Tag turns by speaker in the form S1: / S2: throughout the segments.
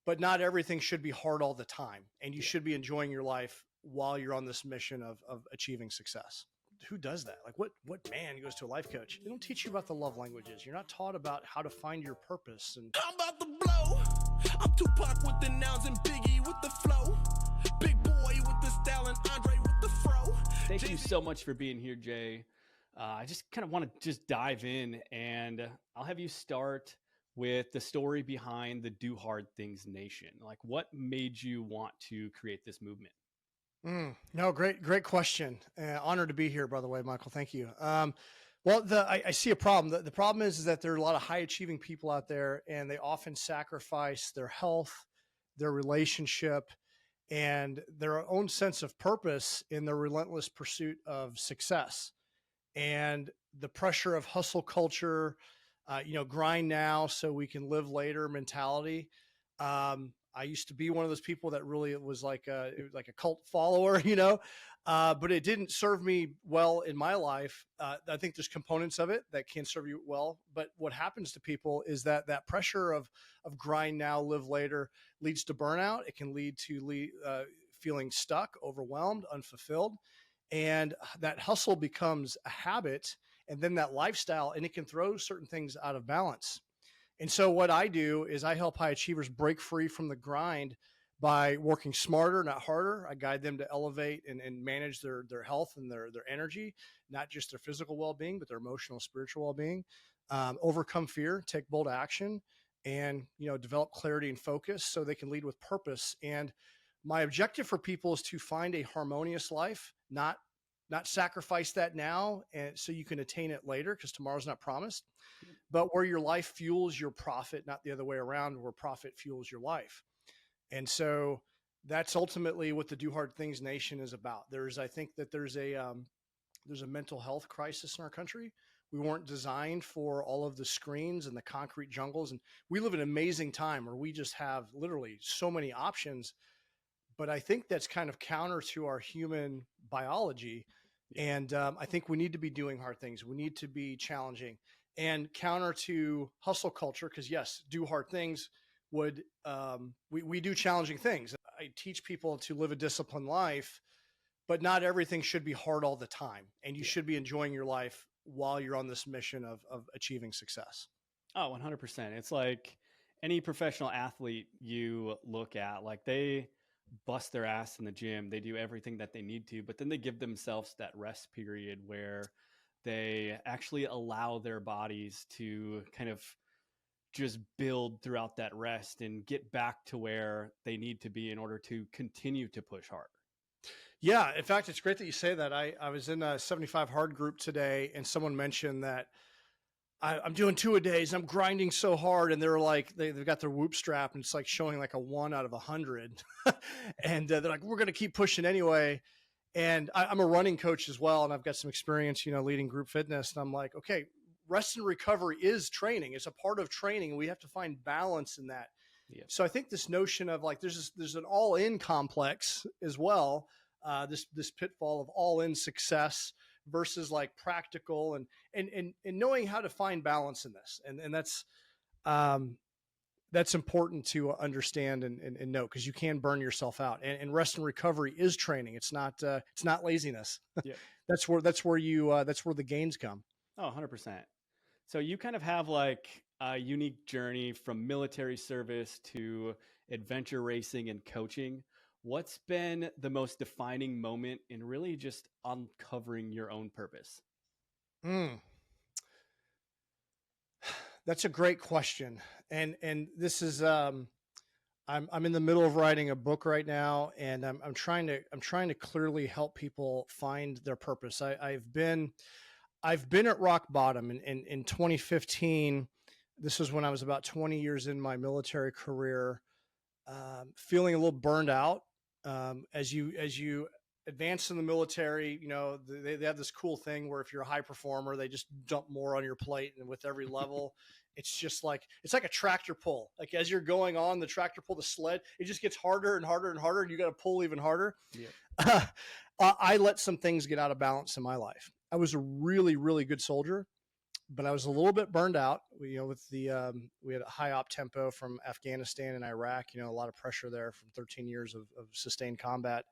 S1: but not everything should be hard all the time. And you
S2: Yeah.
S1: should be enjoying your life while you're on this mission of achieving success. Who does that? Like what man goes to a life coach? They don't teach you about the love languages. You're not taught about how to find your purpose. And
S3: I'm about to blow. I'm Tupac with the nouns and Biggie with the flow. Big boy with the style and Andre with the fro.
S2: Thank you so much for being here, Jay. I just kind of want to just dive in, and I'll have you start with the story behind the Do Hard Things Nation. Like, what made you want to create this movement?
S1: No, great question. Honored to be here, by the way, Michael. Thank you. I see a problem. The problem is that there are a lot of high achieving people out there, and they often sacrifice their health, their relationship, and their own sense of purpose in their relentless pursuit of success. And the pressure of hustle culture, grind now so we can live later mentality. I used to be one of those people that really was like a cult follower, but it didn't serve me well in my life. I think there's components of it that can serve you well, but what happens to people is that pressure of grind now, live later leads to burnout. It can lead to feeling stuck, overwhelmed, unfulfilled, and that hustle becomes a habit, and then that lifestyle, and it can throw certain things out of balance. And so what I do is I help high achievers break free from the grind by working smarter, not harder. I guide them to elevate and manage their health and their energy, not just their physical well-being, but their emotional, spiritual well-being, overcome fear, take bold action, and, develop clarity and focus so they can lead with purpose. And my objective for people is to find a harmonious life, not sacrifice that now and so you can attain it later, because tomorrow's not promised, but where your life fuels your profit, not the other way around, where profit fuels your life. And so that's ultimately what the Do Hard Things Nation is about. I think that there's a mental health crisis in our country. We weren't designed for all of the screens and the concrete jungles. And we live in an amazing time where we just have literally so many options. But I think that's kind of counter to our human biology. And I think we need to be doing hard things. We need to be challenging, and counter to hustle culture. Because yes, do hard things would, we do challenging things. I teach people to live a disciplined life, but not everything should be hard all the time. And you should be enjoying your life while you're on this mission of achieving success.
S2: Oh, 100%. It's like any professional athlete you look at, like they bust their ass in the gym. They do everything that they need to, but then they give themselves that rest period where they actually allow their bodies to kind of just build throughout that rest and get back to where they need to be in order to continue to push hard.
S1: Yeah. In fact, it's great that you say that. I was in a 75 hard group today, and someone mentioned that I'm doing 2-a-days. I'm grinding so hard. And they're like, they've got their Whoop strap, and it's like showing like a 1 out of 100. And they're like, we're going to keep pushing anyway. And I'm a running coach as well. And I've got some experience, leading group fitness. And I'm like, okay, rest and recovery is training. It's a part of training, and we have to find balance in that.
S2: Yep.
S1: So I think this notion of like, there's an all-in complex as well. This pitfall of all-in success versus like practical and knowing how to find balance in this. And that's important to understand and know, because you can burn yourself out, and rest and recovery is training. It's not laziness.
S2: Yeah.
S1: That's where the gains come.
S2: Oh, 100%. So you kind of have like a unique journey from military service to adventure racing and coaching. What's been the most defining moment in really just uncovering your own purpose?
S1: That's a great question. And this is, I'm in the middle of writing a book right now, and I'm trying to clearly help people find their purpose. I've been at rock bottom in 2015. This was when I was about 20 years in my military career, feeling a little burned out. As you advance in the military, they have this cool thing where if you're a high performer, they just dump more on your plate. And with every level, it's like a tractor pull. Like as you're going on the tractor pull, the sled, it just gets harder and harder and harder. And you got to pull even harder. Yeah. I let some things get out of balance in my life. I was a really, really good soldier, but I was a little bit burned out. With we had a high op tempo from Afghanistan and Iraq. A lot of pressure there from 13 years of sustained combat.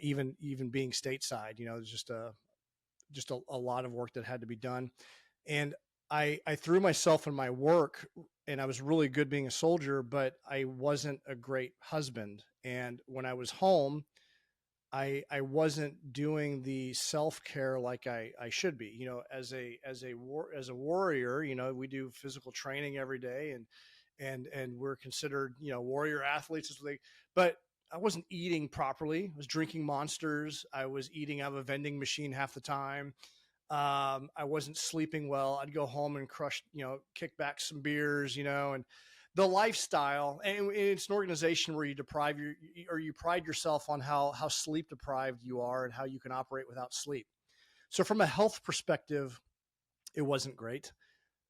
S1: Even being stateside, there's just a lot of work that had to be done, and I threw myself in my work, and I was really good being a soldier, but I wasn't a great husband. And when I was home, I wasn't doing the self-care like I should be. As a warrior, we do physical training every day, and we're considered, warrior athletes, but I wasn't eating properly. I was drinking Monsters. I was eating out of a vending machine half the time. I wasn't sleeping well. I'd go home and kick back some beers, and the lifestyle. And it's an organization where you pride yourself on how sleep deprived you are and how you can operate without sleep. So from a health perspective, it wasn't great.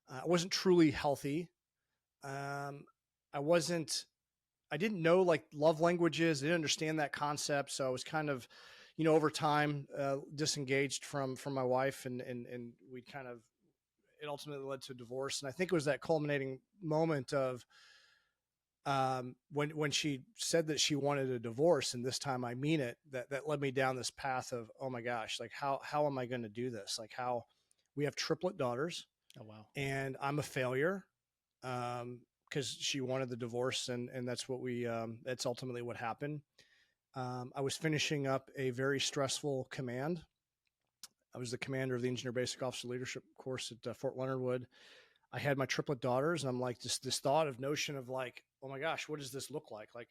S1: I wasn't truly healthy. Um, I didn't know like love languages. I didn't understand that concept. So I was kind of, over time, disengaged from my wife, and we kind of, it ultimately led to divorce. And I think it was that culminating moment of, when she said that she wanted a divorce, and this time I mean it, that led me down this path of, oh my gosh, like how am I going to do this? Like how we have triplet daughters.
S2: Oh, wow.
S1: And I'm a failure. Because she wanted the divorce, and that's that's ultimately what happened. I was finishing up a very stressful command. I was the commander of the Engineer Basic Officer Leadership course at Fort Leonard Wood. I had my triplet daughters, and I'm like, this thought of notion of like, oh my gosh, what does this look like? Like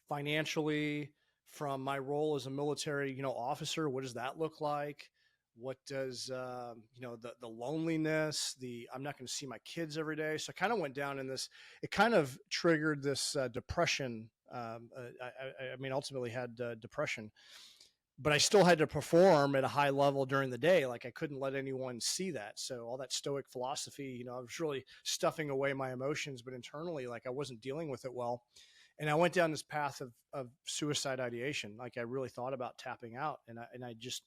S1: financially, from my role as a military, officer, what does that look like? What does, the loneliness, I'm not going to see my kids every day. So I kind of went down in this, it kind of triggered this depression. Ultimately had depression, but I still had to perform at a high level during the day. Like I couldn't let anyone see that. So all that stoic philosophy, I was really stuffing away my emotions, but internally, like I wasn't dealing with it well. And I went down this path of suicide ideation. Like I really thought about tapping out, and I just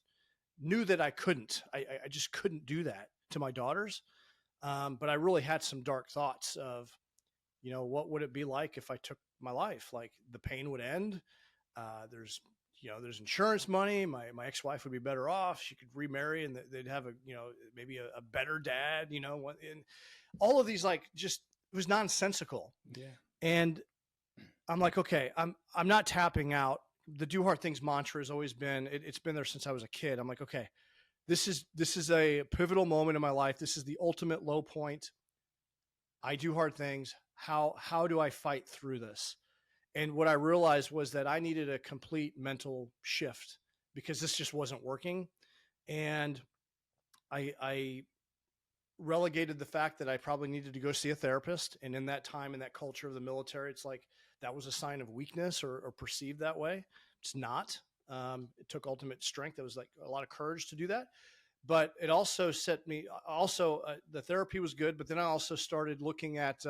S1: knew that I couldn't. I just couldn't do that to my daughters. But I really had some dark thoughts of, what would it be like if I took my life? Like the pain would end. There's insurance money. My ex-wife would be better off. She could remarry, and they'd have maybe a better dad. And all of these, like, just, it was nonsensical.
S2: Yeah. And
S1: I'm like, okay, I'm not tapping out. The do hard things mantra has always been, it's been there since I was a kid. I'm like, okay, this is a pivotal moment in my life. This is the ultimate low point. I do hard things. How do I fight through this? And what I realized was that I needed a complete mental shift because this just wasn't working. And I relegated the fact that I probably needed to go see a therapist. And in that time, in that culture of the military, it's like that was a sign of weakness or perceived that way. It's not. It took ultimate strength. It was like a lot of courage to do that. But it also set me, the therapy was good, but then I also started looking at,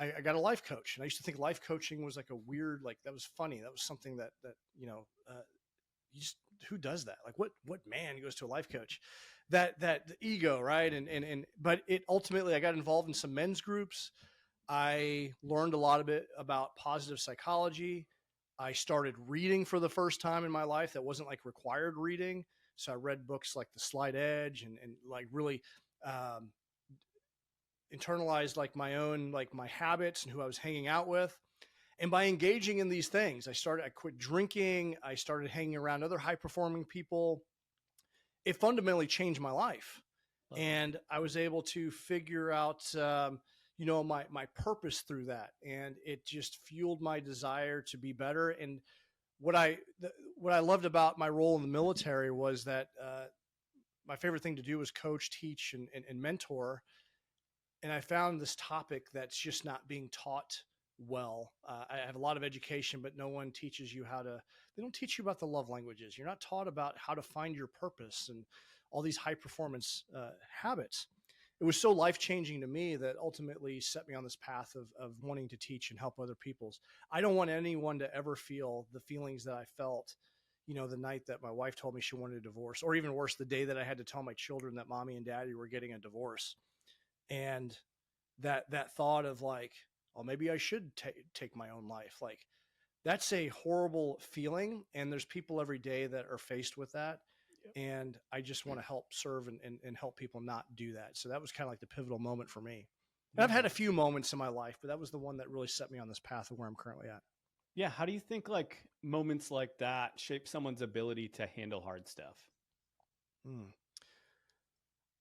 S1: I got a life coach, and I used to think life coaching was like a weird, like that was funny. That was something that who does that? Like what man goes to a life coach? That the ego, right? But it ultimately, I got involved in some men's groups. I learned a lot of it about positive psychology. I started reading for the first time in my life. That wasn't like required reading. So I read books like The Slight Edge and like really internalized like my own, like my habits and who I was hanging out with. And by engaging in these things, I quit drinking. I started hanging around other high performing people. It fundamentally changed my life. And I was able to figure out, my purpose through that. And it just fueled my desire to be better. And what I loved about my role in the military was that my favorite thing to do was coach, teach, and mentor. And I found this topic that's just not being taught well. I have a lot of education, but no one teaches you they don't teach you about the love languages. You're not taught about how to find your purpose and all these high performance habits. It was so life-changing to me that ultimately set me on this path of wanting to teach and help other people's. I don't want anyone to ever feel the feelings that I felt, the night that my wife told me she wanted a divorce, or even worse, the day that I had to tell my children that mommy and daddy were getting a divorce. And that thought of like, oh, maybe I should take my own life. Like, that's a horrible feeling. And there's people every day that are faced with that.
S2: Yep.
S1: And I just want to help serve and help people not do that. So that was kind of like the pivotal moment for me. And I've had a few moments in my life, but that was the one that really set me on this path of where I'm currently at.
S2: Yeah. How do you think like moments like that shape someone's ability to handle hard stuff?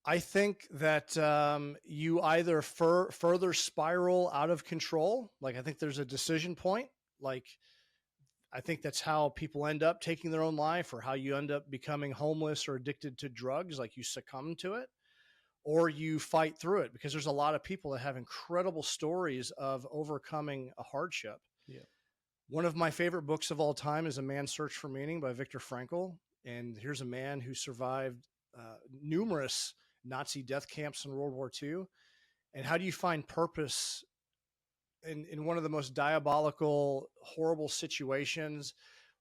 S1: I think that you either further spiral out of control. Like, I think there's a decision point. Like, I think that's how people end up taking their own life, or how you end up becoming homeless or addicted to drugs. Like, you succumb to it, or you fight through it, because there's a lot of people that have incredible stories of overcoming a hardship.
S2: Yeah.
S1: One of my favorite books of all time is A Man's Search for Meaning by Viktor Frankl. And here's a man who survived numerous Nazi death camps in World War II. And how do you find purpose in one of the most diabolical, horrible situations?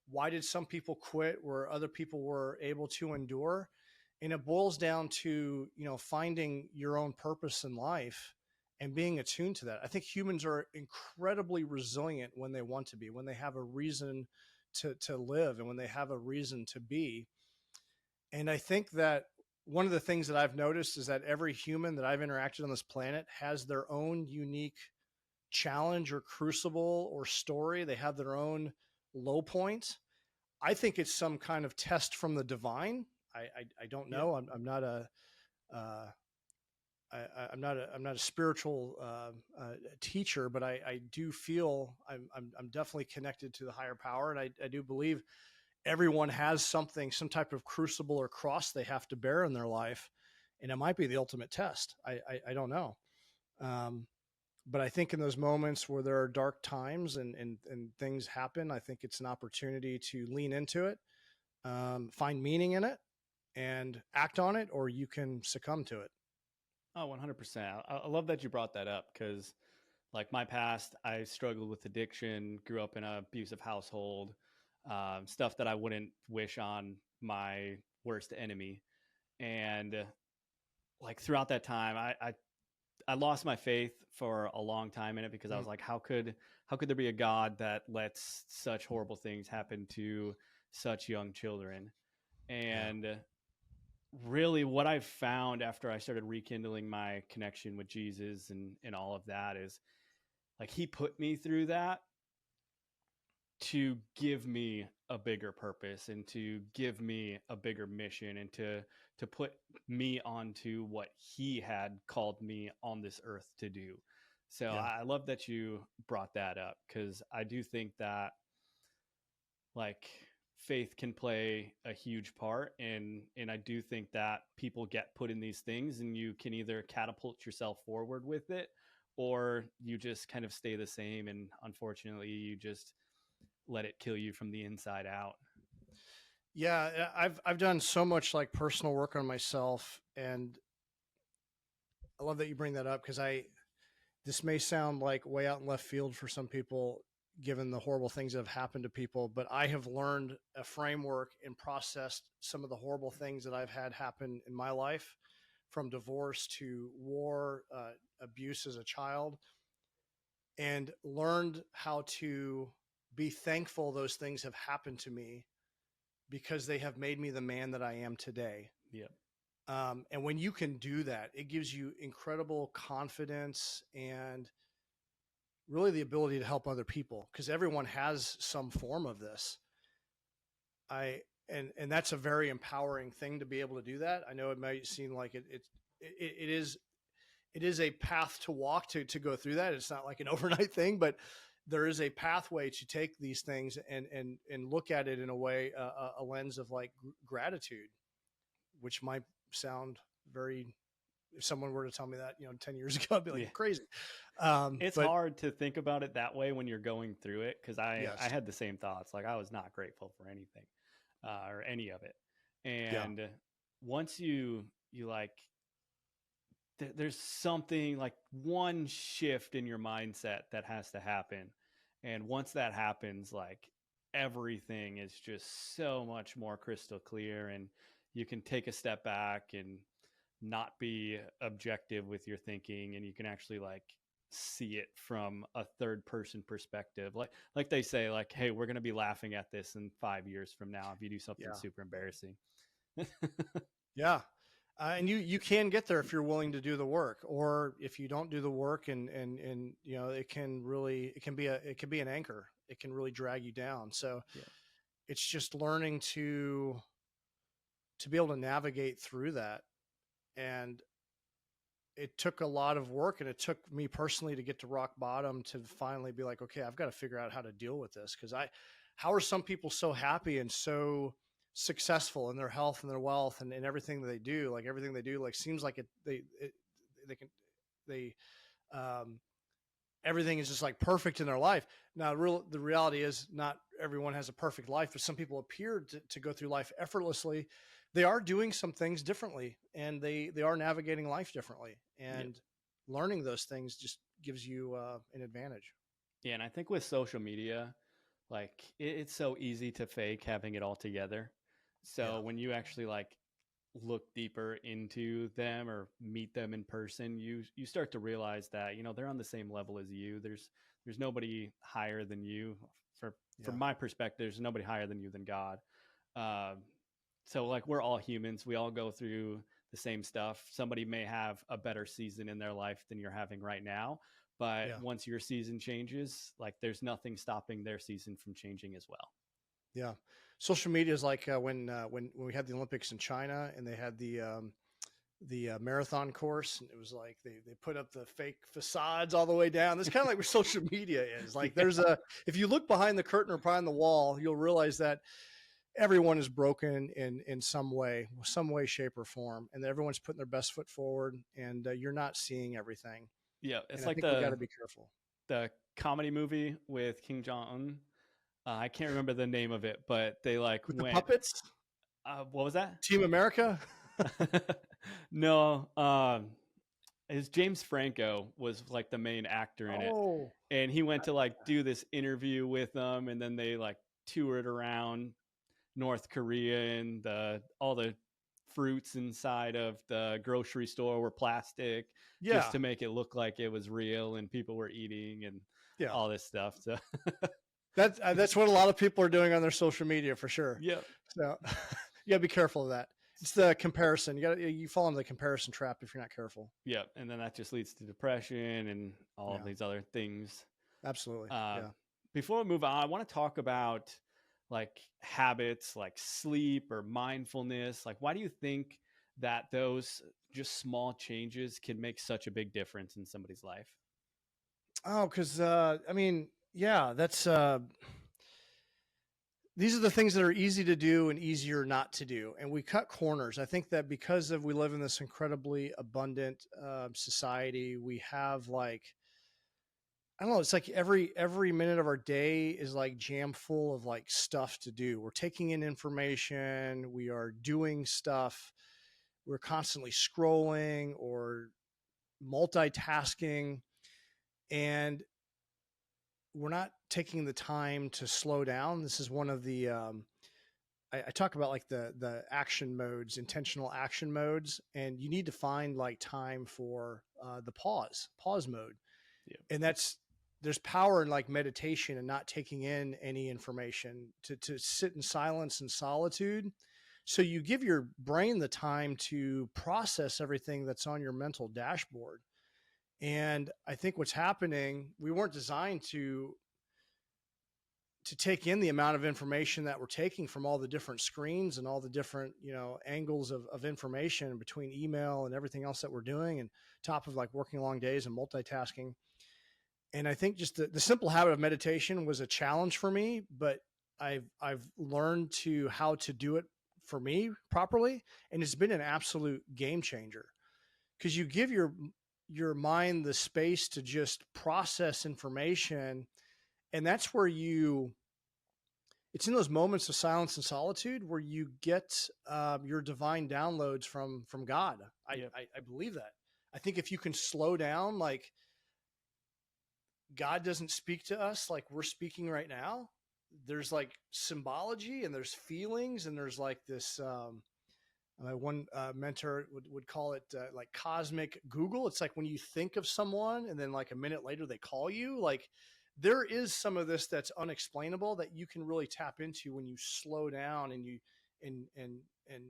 S1: Why did some people quit where other people were able to endure? And it boils down to, finding your own purpose in life and being attuned to that. I think humans are incredibly resilient when they want to be, when they have a reason to live, and when they have a reason to be. And I think that one of the things that I've noticed is that every human that I've interacted on this planet has their own unique challenge or crucible or story. They have their own low point. I think it's some kind of test from the divine. I don't know.
S2: Yeah.
S1: I'm not a I'm not a spiritual teacher, but I do feel I'm definitely connected to the higher power, and I do believe everyone has something, some type of crucible or cross they have to bear in their life, and it might be the ultimate test. I don't know, but I think in those moments where there are dark times and things happen, I think it's an opportunity to lean into it, find meaning in it, and act on it, or you can succumb to it.
S2: Oh, 100%. I love that you brought that up, because like my past, I struggled with addiction, grew up in an abusive household, stuff that I wouldn't wish on my worst enemy. And like throughout that time, I lost my faith for a long time in it, because I was like, how could there be a God that lets such horrible things happen to such young children? And really what I've found after I started rekindling my connection with Jesus and all of that is like, he put me through that to give me a bigger purpose and to give me a bigger mission, and to put me onto what he had called me on this earth to do. So
S1: Yeah.
S2: I love that you brought that up, because I do think that like faith can play a huge part, and I do think that people get put in these things, and you can either catapult yourself forward with it, or you just kind of stay the same, and unfortunately you just let it kill you from the inside out.
S1: Yeah, I've done so much like personal work on myself, and I love that you bring that up, because this may sound like way out in left field for some people, given the horrible things that have happened to people, but I have learned a framework and processed some of the horrible things that I've had happen in my life, from divorce to war, abuse as a child, and learned how to be thankful those things have happened to me, because they have made me the man that I am today.
S2: Yep.
S1: And when you can do that, it gives you incredible confidence and really the ability to help other people, because everyone has some form of this. And that's a very empowering thing to be able to do that. I know it might seem like it is a path to walk to go through that. It's not like an overnight thing, but there is a pathway to take these things and look at it in a way, a lens of like gratitude, which might sound very, if someone were to tell me that, 10 years ago, I'd be like,
S2: Yeah.
S1: crazy.
S2: It's
S1: but
S2: hard to think about it that way when you're going through it, because
S1: Yes.
S2: I had the same thoughts. Like, I was not grateful for anything or any of it. And once you like, there's something like one shift in your mindset that has to happen. And once that happens, like everything is just so much more crystal clear, and you can take a step back and not be objective with your thinking, and you can actually like see it from a third person perspective, like they say, like, hey, we're going to be laughing at this in 5 years from now if you do something
S1: Yeah.
S2: super embarrassing.
S1: Yeah. And you can get there if you're willing to do the work, or if you don't do the work, and you know, it can be an anchor. It can really drag you down. So
S2: Yeah.
S1: it's just learning to be able to navigate through that. And it took a lot of work, and it took me personally to get to rock bottom to finally be like, okay, I've got to figure out how to deal with this. How are some people so happy and so successful in their health and their wealth and everything that they do? Like everything they do, like seems like they everything is just like perfect in their life. Now, the reality is not everyone has a perfect life, but some people appear to go through life effortlessly. They are doing some things differently, and they are navigating life differently, and learning those things just gives you an advantage.
S2: Yeah, and I think with social media, like it's so easy to fake having it all together. So
S1: Yeah.
S2: when you actually like look deeper into them or meet them in person, you start to realize that, you know, they're on the same level as you. There's nobody higher than you. From
S1: Yeah.
S2: my perspective, there's nobody higher than you than God. Um, so like we're all humans. We all go through the same stuff. Somebody may have a better season in their life than you're having right now, but
S1: Yeah.
S2: once your season changes, like there's nothing stopping their season from changing as well.
S1: Yeah. Social media is like when we had the Olympics in China, and they had the marathon course, and it was like they put up the fake facades all the way down. That's kind of like what social media is. Like there's if you look behind the curtain or behind the wall, you'll realize that everyone is broken in some way, shape, or form, and everyone's putting their best foot forward, and you're not seeing everything.
S2: Yeah,
S1: And
S2: it's
S1: I
S2: like
S1: think we got to be careful.
S2: the comedy movie with King Jong Un. I can't remember the name of it, but they like
S1: With the
S2: went.
S1: puppets,
S2: What was that?
S1: Team America.
S2: No, his James Franco was like the main actor in it,
S1: Oh,
S2: and he went to like do this interview with them, and then they like toured around North Korea, and all the fruits inside of the grocery store were plastic,
S1: yeah,
S2: just to make it look like it was real and people were eating and
S1: yeah.
S2: all this stuff. So
S1: That's what a lot of people are doing on their social media for sure.
S2: yeah,
S1: So you gotta be careful of that. It's the comparison. You fall into the comparison trap if you're not careful.
S2: yeah, and then that just leads to depression and all of
S1: Yeah.
S2: these other things.
S1: Absolutely.
S2: Uh,
S1: Yeah.
S2: Before we move on, I want to talk about like habits, like sleep or mindfulness. Like, why do you think that those just small changes can make such a big difference in somebody's life?
S1: Oh, because I mean, yeah, that's these are the things that are easy to do and easier not to do, and we cut corners. I think that because we live in this incredibly abundant society, we have like, I don't know, it's like every minute of our day is like jam full of like stuff to do. We're taking in information, we are doing stuff, we're constantly scrolling or multitasking, and we're not taking the time to slow down. This is one of the I talk about like the action modes, intentional action modes, and you need to find like time for the pause mode.
S2: Yeah.
S1: And there's power in like meditation and not taking in any information, to sit in silence and solitude. So you give your brain the time to process everything that's on your mental dashboard. And I think what's happening, we weren't designed to take in the amount of information that we're taking from all the different screens and all the different, angles of information between email and everything else that we're doing, and top of like working long days and multitasking. And I think just the simple habit of meditation was a challenge for me, but I've learned how to do it for me properly. And it's been an absolute game changer, because you give your mind the space to just process information. And that's where it's in those moments of silence and solitude where you get your divine downloads from God.
S2: Yep.
S1: I believe that. I think if you can slow down, like God doesn't speak to us like we're speaking right now. there's like symbology and there's feelings and there's like this, one mentor would call it like cosmic Google. It's like when you think of someone and then like a minute later they call you. Like there is some of this that's unexplainable that you can really tap into when you slow down and you and and and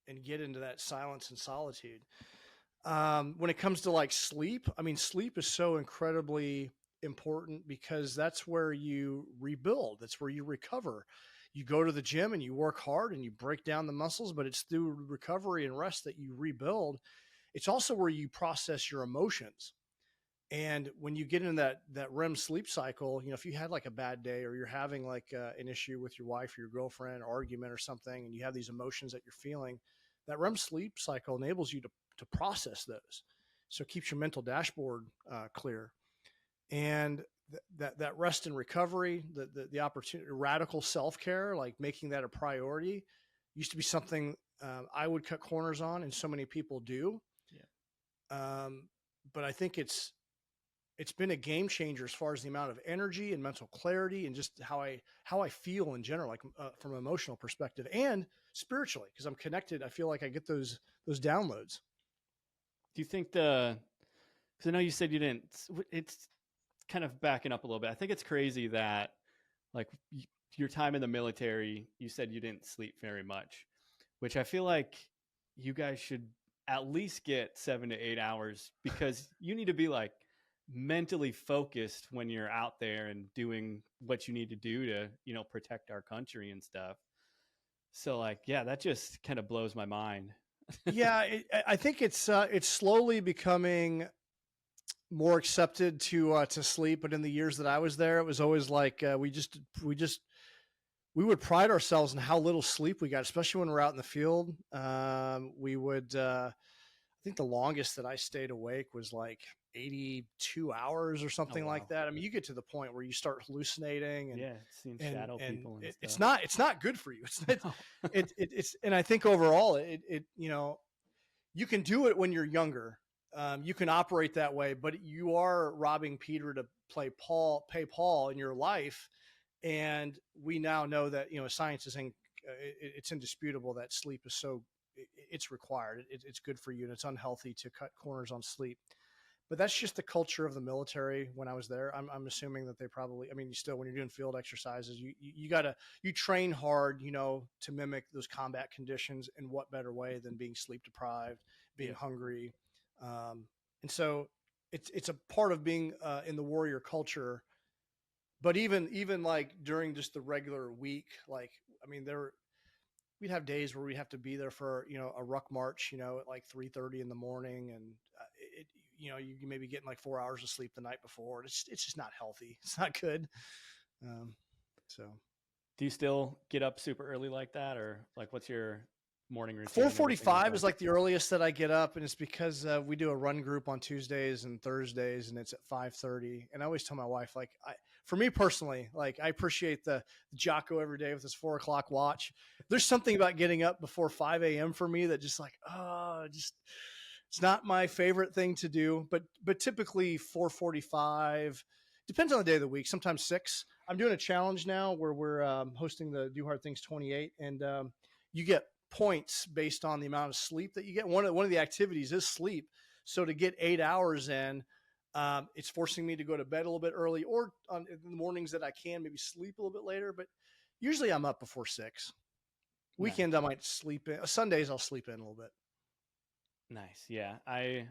S1: and get into that silence and solitude. When it comes to like sleep, I mean, sleep is so incredibly important because that's where you rebuild, that's where you recover. You go to the gym and you work hard and you break down the muscles, but it's through recovery and rest that you rebuild. It's also where you process your emotions. And when you get in that REM sleep cycle, if you had like a bad day or you're having like an issue with your wife or your girlfriend, or argument or something, and you have these emotions that you're feeling, that REM sleep cycle enables you to process those. So it keeps your mental dashboard clear. And that rest and recovery, the opportunity, radical self care, like making that a priority, used to be something I would cut corners on, and so many people do.
S2: Yeah.
S1: But I think it's been a game changer as far as the amount of energy and mental clarity and just how I feel in general, like from an emotional perspective and spiritually, because I'm connected. I feel like I get those downloads.
S2: Do you think because I know you said you didn't, it's kind of backing up a little bit. I think it's crazy that like your time in the military, you said you didn't sleep very much, which I feel like you guys should at least get 7 to 8 hours because you need to be like mentally focused when you're out there and doing what you need to do to, protect our country and stuff. So like, yeah, that just kind of blows my mind.
S1: Yeah, I think it's slowly becoming more accepted to sleep. But in the years that I was there, it was always like we would pride ourselves in how little sleep we got, especially when we're out in the field. We would, I think the longest that I stayed awake was like 82 hours or something like that. I mean, you get to the point where you start hallucinating and
S2: seeing shadow people and
S1: it's
S2: stuff.
S1: it's not good for you.
S2: No.
S1: It's, and I think overall you can do it when you're younger. You can operate that way, but you are robbing Peter to pay Paul in your life. And we now know that, science is it's indisputable that sleep is it's required. It's good for you, and it's unhealthy to cut corners on sleep. But that's just the culture of the military. When I was there, I'm assuming that they probably, I mean, you still, when you're doing field exercises, you train hard, to mimic those combat conditions. And what better way than being sleep deprived, being hungry. And so it's a part of being in the warrior culture. But even like during just the regular week, like, I mean, we'd have days where we'd have to be there for, a ruck march, at like 3:30 in the morning. And you maybe getting like 4 hours of sleep the night before. It's just not healthy. It's not good. So
S2: Do you still get up super early like that, or like what's your morning routine?
S1: 4:45 is like the earliest that I get up, and it's because we do a run group on Tuesdays and Thursdays, and it's at 5:30. And I always tell my wife, like, for me personally, like, I appreciate the Jocko every day with his 4 o'clock watch. There's something about getting up before 5 a.m. for me that just like, it's not my favorite thing to do. But typically 4:45. Depends on the day of the week. Sometimes 6. I'm doing a challenge now where we're hosting the Do Hard Things 28, and you get points based on the amount of sleep that you get. One of the activities is sleep. So to get 8 hours in, it's forcing me to go to bed a little bit early, or in the mornings that I can maybe sleep a little bit later. But usually I'm up before 6. Weekends I might sleep in. Sundays I'll sleep in a little bit.
S2: Nice. Yeah. I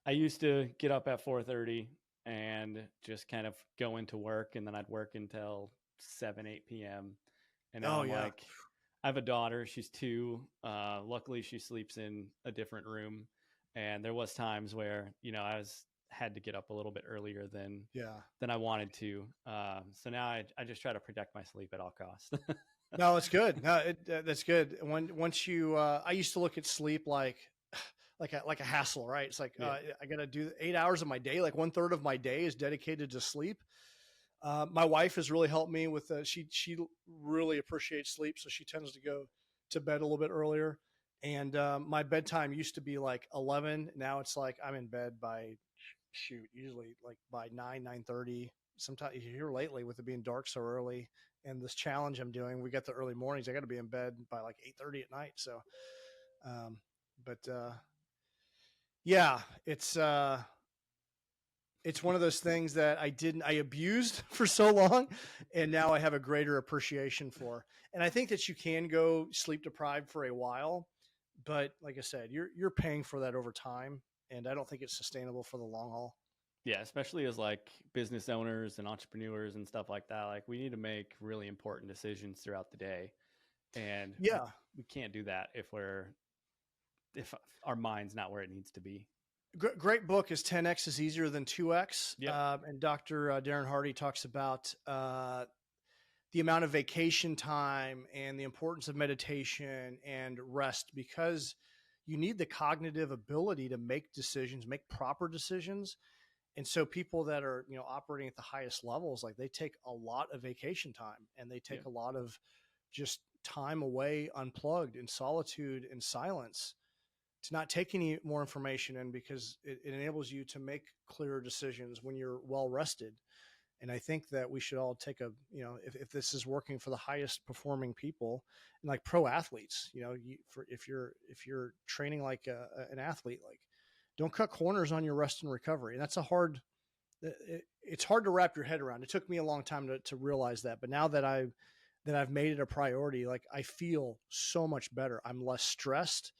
S2: used to get up at 4:30 and just kind of go into work, and then I'd work until 7, 8 p.m. And now I'm like, I have a daughter. She's 2. Luckily, she sleeps in a different room. And there was times where, I had to get up a little bit earlier than I wanted to. So now I just try to protect my sleep at all costs.
S1: No, it's good. No, that's good. Once you, I used to look at sleep like a hassle, right? It's like, I got to do 8 hours of my day. Like 1/3 of my day is dedicated to sleep. My wife has really helped me with she really appreciates sleep. So she tends to go to bed a little bit earlier. And my bedtime used to be like 11. Now it's like I'm in bed by usually like by 9:30. sometimes here lately with it being dark so early and this challenge I'm doing, we got the early mornings. I got to be in bed by like 8:30 at night. So, um, but yeah, it's one of those things that I abused for so long, and now I have a greater appreciation for. And I think that you can go sleep deprived for a while, but like I said, you're paying for that over time, and I don't think it's sustainable for the long haul.
S2: Yeah, especially as like business owners and entrepreneurs and stuff like that. Like we need to make really important decisions throughout the day. And
S1: Yeah,
S2: we can't do that if our mind's not where it needs to be.
S1: great book is 10x is easier than 2x,
S2: Yep.
S1: and Dr. Darren Hardy talks about the amount of vacation time and the importance of meditation and rest, because you need the cognitive ability to make decisions, make proper decisions. And so people that are, operating at the highest levels, like they take a lot of vacation time and they take
S2: Yep.
S1: a lot of just time away, unplugged in solitude and silence, to not take any more information in, because it enables you to make clearer decisions when you're well rested. And I think that we should all take if this is working for the highest performing people and like pro athletes, if you're training like an athlete, like don't cut corners on your rest and recovery. And that's it's hard to wrap your head around. It took me a long time to realize that, but now that I've made it a priority, like I feel so much better. I'm less stressed.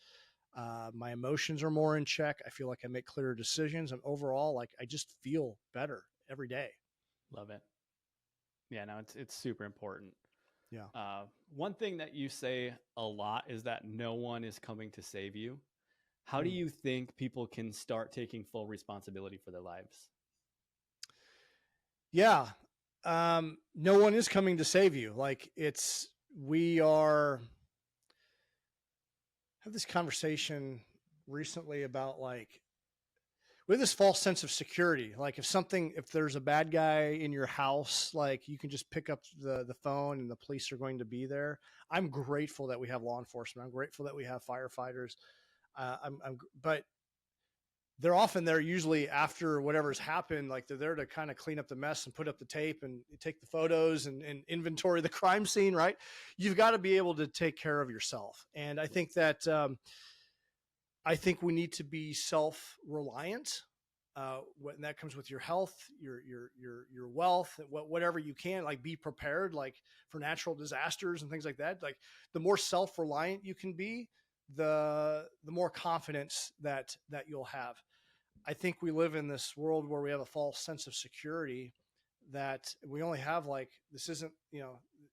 S1: My emotions are more in check. I feel like I make clearer decisions, and overall, like I just feel better every day.
S2: Love it. Yeah, no, it's super important.
S1: Yeah.
S2: One thing that you say a lot is that no one is coming to save you. How do
S1: Mm.
S2: you think people can start taking full responsibility for their lives?
S1: Yeah. No one is coming to save you. Like we are have this conversation recently about like with this false sense of security. Like if there's a bad guy in your house, like you can just pick up the phone and the police are going to be there. I'm grateful that we have law enforcement. I'm grateful that we have firefighters. But they're usually after whatever's happened. Like they're there to kind of clean up the mess and put up the tape and take the photos and inventory the crime scene. Right. You've got to be able to take care of yourself. And I think that, I think we need to be self-reliant. And that comes with your health, your wealth, whatever you can, like be prepared, like for natural disasters and things like that. Like the more self-reliant you can be, the more confidence that you'll have. I think we live in this world where we have a false sense of security, that we only have like, this isn't,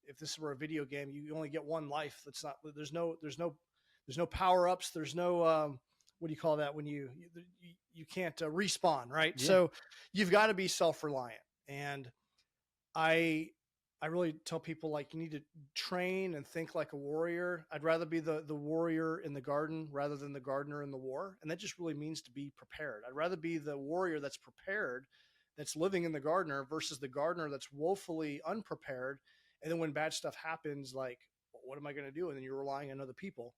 S1: if this were a video game, you only get one life. That's not, there's no power ups. There's no, what do you call that when you can't respawn, right?
S2: Yeah.
S1: So you've got to be self-reliant. And I really tell people, like, you need to train and think like a warrior. I'd rather be the warrior in the garden rather than the gardener in the war. And that just really means to be prepared. I'd rather be the warrior that's prepared, that's living in the gardener, versus the gardener that's woefully unprepared. And then when bad stuff happens, like, what am I going to do? And then you're relying on other people.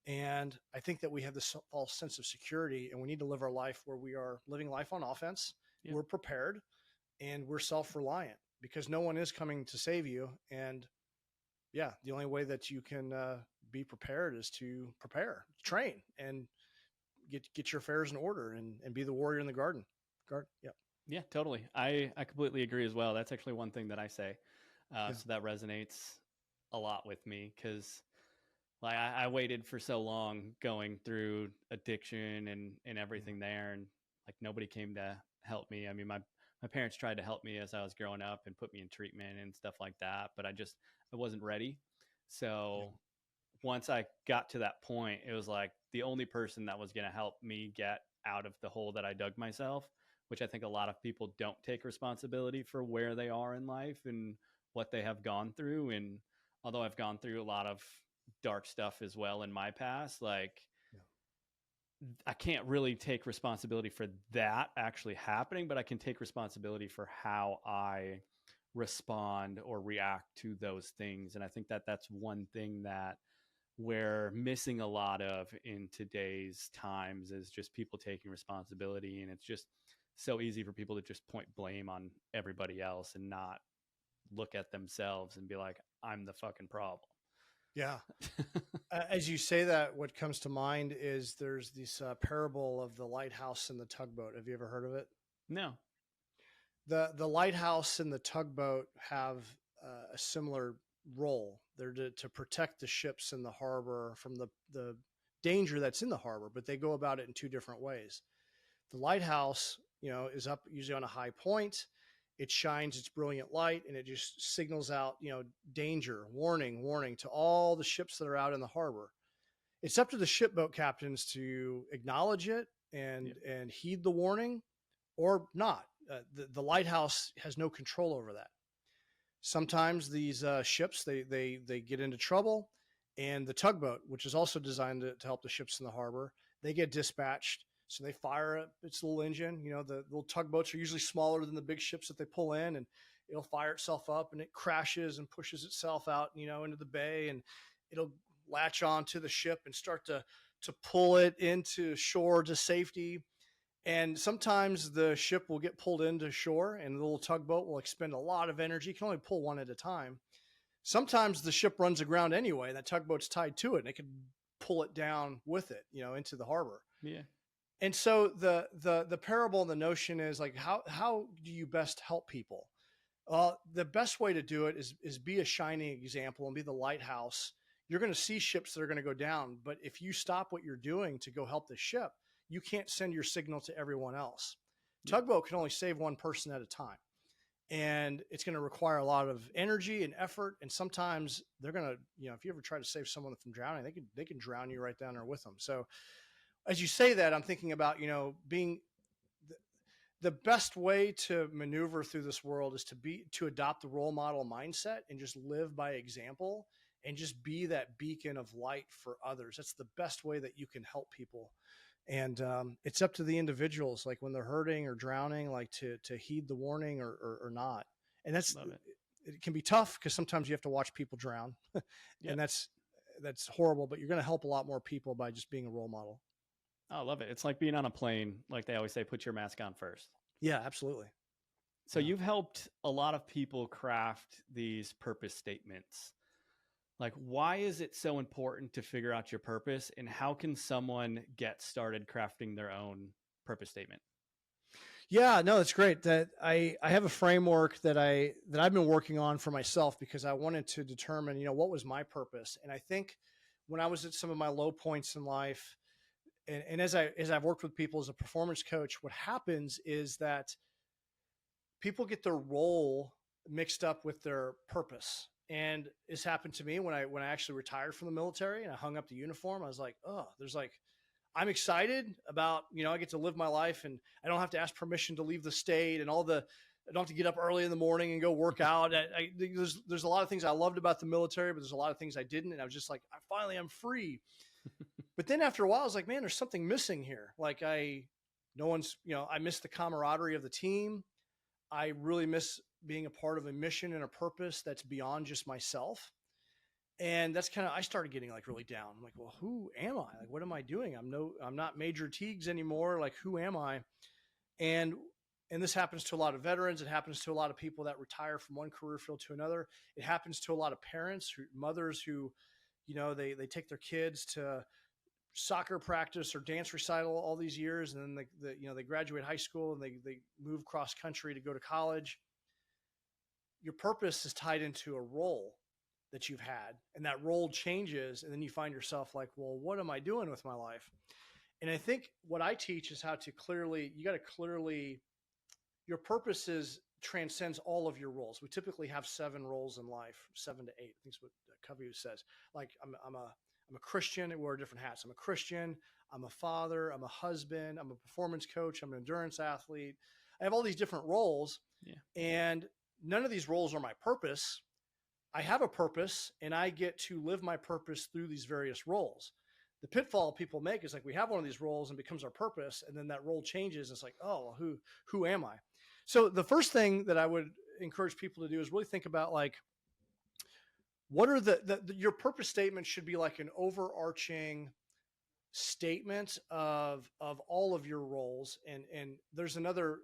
S1: And I think that we have this false sense of security, and we need to live our life where we are living life on offense. Yeah. We're prepared and we're self-reliant, because no one is coming to save you. And yeah, the only way that you can be prepared is to prepare, train, and get your affairs in order, and be the warrior in the garden. Yeah.
S2: Yeah, totally. I completely agree as well. That's actually one thing that I say. So that resonates a lot with me, because like I waited for so long going through addiction and everything there, and like nobody came to help me. I mean, my parents tried to help me as I was growing up and put me in treatment and stuff like that, but I wasn't ready. So once I got to that point, it was like the only person that was going to help me get out of the hole that I dug myself, which I think a lot of people don't take responsibility for where they are in life and what they have gone through. And although I've gone through a lot of dark stuff as well in my past, like I can't really take responsibility for that actually happening, but I can take responsibility for how I respond or react to those things. And I think that that's one thing that we're missing a lot of in today's times, is just people taking responsibility. And it's just so easy for people to just point blame on everybody else and not look at themselves and be like, I'm the fucking problem.
S1: Yeah. As you say that, what comes to mind is there's this parable of the lighthouse and the tugboat. Have you ever heard of it?
S2: No.
S1: The lighthouse and the tugboat have a similar role. They're to protect the ships in the harbor from the danger that's in the harbor, but they go about it in two different ways. The lighthouse, is up usually on a high point. It shines its brilliant light and it just signals out, danger, warning, warning to all the ships that are out in the harbor. It's up to the shipboat captains to acknowledge it and heed the warning or not. The lighthouse has no control over that. Sometimes these ships, they get into trouble, and the tugboat, which is also designed to help the ships in the harbor, they get dispatched. So they fire up its little engine. The little tugboats are usually smaller than the big ships that they pull in, and it'll fire itself up and it crashes and pushes itself out, into the bay, and it'll latch on to the ship and start to pull it into shore to safety. And sometimes the ship will get pulled into shore and the little tugboat will expend a lot of energy. You can only pull one at a time. Sometimes the ship runs aground anyway, and that tugboat's tied to it and it can pull it down with it, into the harbor.
S2: Yeah.
S1: And so the parable and the notion is like, how do you best help people? The best way to do it is be a shining example and be the lighthouse. You're going to see ships that are going to go down, but if you stop what you're doing to go help the ship, you can't send your signal to everyone else. Tugboat can only save one person at a time. And it's going to require a lot of energy and effort. And sometimes they're going to, if you ever try to save someone from drowning, they can drown you right down there with them. So as you say that, I'm thinking about, being the best way to maneuver through this world is to adopt the role model mindset and just live by example and just be that beacon of light for others. That's the best way that you can help people. And it's up to the individuals, like when they're hurting or drowning, like to heed the warning or not. And it can be tough because sometimes you have to watch people drown and that's horrible, but you're going to help a lot more people by just being a role model.
S2: I love it. It's like being on a plane. Like they always say, put your mask on first.
S1: Yeah, absolutely.
S2: So you've helped a lot of people craft these purpose statements. Like, why is it so important to figure out your purpose, and how can someone get started crafting their own purpose statement?
S1: Yeah, no, that's great. That I have a framework that I've been working on for myself because I wanted to determine, what was my purpose. And I think when I was at some of my low points in life, and as I've worked with people as a performance coach, what happens is that people get their role mixed up with their purpose. And this happened to me when I actually retired from the military and I hung up the uniform. I was like, I'm excited about, I get to live my life and I don't have to ask permission to leave the state and I don't have to get up early in the morning and go work out. There's a lot of things I loved about the military, but there's a lot of things I didn't. And I was just like, I'm free. But then after a while, I was like, man, there's something missing here. Like I miss the camaraderie of the team. I really miss being a part of a mission and a purpose that's beyond just myself. And that's I started getting like really down. I'm like, well, who am I? Like, what am I doing? I'm not Major Tiegs anymore. Like, who am I? And this happens to a lot of veterans. It happens to a lot of people that retire from one career field to another. It happens to a lot of parents, mothers who, they take their kids to soccer practice or dance recital all these years. And then they graduate high school and they move cross country to go to college. Your purpose is tied into a role that you've had, and that role changes. And then you find yourself like, well, what am I doing with my life? And I think what I teach is how to your purpose transcends all of your roles. We typically have 7 roles in life, 7 to 8. I think that's what Covey says. Like I'm a Christian. I wear different hats. I'm a Christian. I'm a father. I'm a husband. I'm a performance coach. I'm an endurance athlete. I have all these different roles. Yeah. And none of these roles are my purpose. I have a purpose and I get to live my purpose through these various roles. The pitfall people make is like, we have one of these roles and becomes our purpose. And then that role changes. And it's like, oh, who am I? So the first thing that I would encourage people to do is really think about like, what are your purpose statement should be like an overarching statement of all of your roles. And there's another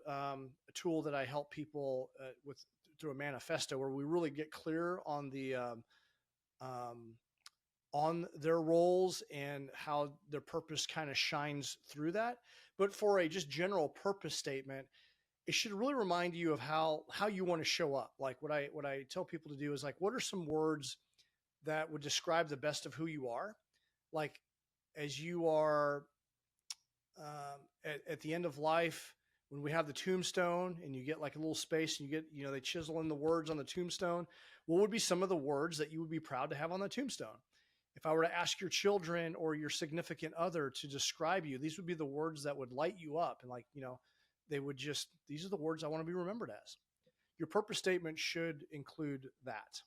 S1: tool that I help people with through a manifesto where we really get clear um, on their roles and how their purpose kind of shines through that. But for a just general purpose statement, it should really remind you of how you want to show up. Like what I tell people to do is like, what are some words that would describe the best of who you are? Like as you are at the end of life, when we have the tombstone and you get like a little space and you get, they chisel in the words on the tombstone. What would be some of the words that you would be proud to have on the tombstone? If I were to ask your children or your significant other to describe you, these would be the words that would light you up. And like, they would just, these are the words I want to be remembered as. Your purpose statement should include that.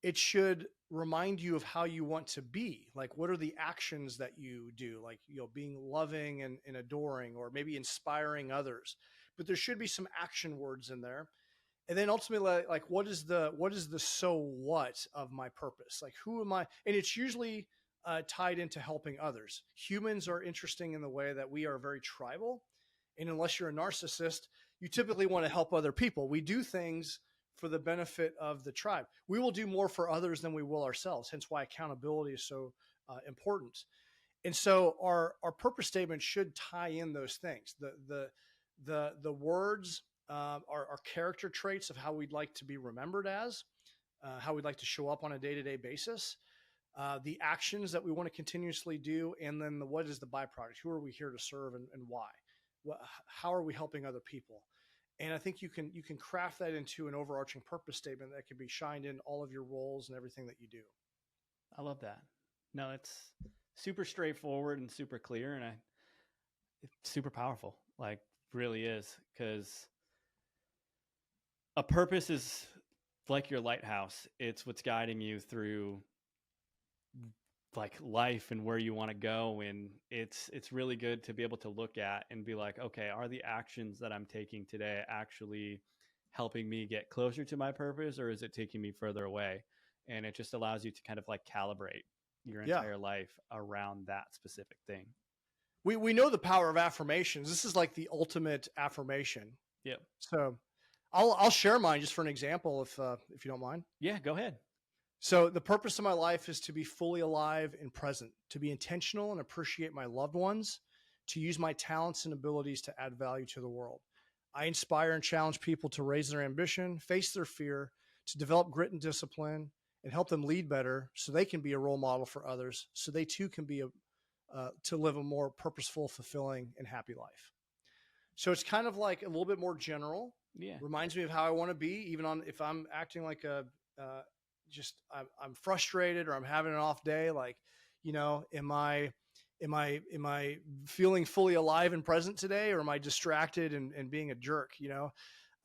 S1: It should remind you of how you want to be. Like, what are the actions that you do? Like, being loving and adoring, or maybe inspiring others. But there should be some action words in there. And then ultimately, like, what is the so what of my purpose? Like, who am I? And it's usually tied into helping others. Humans are interesting in the way that we are very tribal. And unless you're a narcissist, you typically want to help other people. We do things for the benefit of the tribe. We will do more for others than we will ourselves, hence why accountability is so important. And so our purpose statement should tie in those things. The words are character traits of how we'd like to be remembered as, how we'd like to show up on a day-to-day basis, the actions that we want to continuously do, and then what is the byproduct? Who are we here to serve and why? How are we helping other people? And I think you can craft that into an overarching purpose statement that can be shined in all of your roles and everything that you do.
S2: I love that. No, it's super straightforward and super clear, and it's super powerful. Like, really is, because a purpose is like your lighthouse. It's what's guiding you through like life and where you want to go. And it's really good to be able to look at and be like, okay, are the actions that I'm taking today actually helping me get closer to my purpose, or is it taking me further away? And it just allows you to kind of like calibrate your entire life around that specific thing.
S1: We know the power of affirmations. This is like the ultimate affirmation.
S2: Yep.
S1: So I'll share mine just for an example, if you don't mind.
S2: Yeah, go ahead.
S1: So the purpose of my life is to be fully alive and present, to be intentional and appreciate my loved ones, to use my talents and abilities to add value to the world. I inspire and challenge people to raise their ambition, face their fear, to develop grit and discipline, and help them lead better so they can be a role model for others, so they too can be to live a more purposeful, fulfilling, and happy life. So it's kind of like a little bit more general.
S2: Yeah.
S1: Reminds me of how I want to be, even if I'm acting like I'm frustrated or I'm having an off day. Like, am I feeling fully alive and present today, or am I distracted and being a jerk?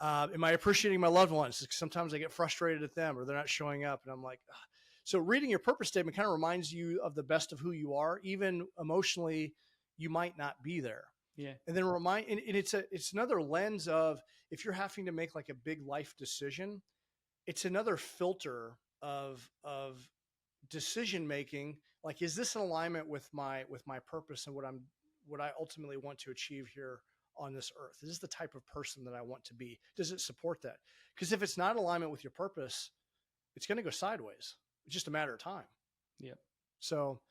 S1: Am I appreciating my loved ones? Sometimes I get frustrated at them or they're not showing up, and I'm like, ugh. So reading your purpose statement kind of reminds you of the best of who you are, even emotionally. You might not be there.
S2: Yeah.
S1: And then and it's another lens of, if you're having to make like a big life decision, it's another filter of decision making. Like, is this in alignment with my purpose and what I ultimately want to achieve here on this earth? Is this the type of person that I want to be? Does it support that? Because if it's not in alignment with your purpose, it's going to go sideways. It's just a matter of time.
S2: Yep.
S1: So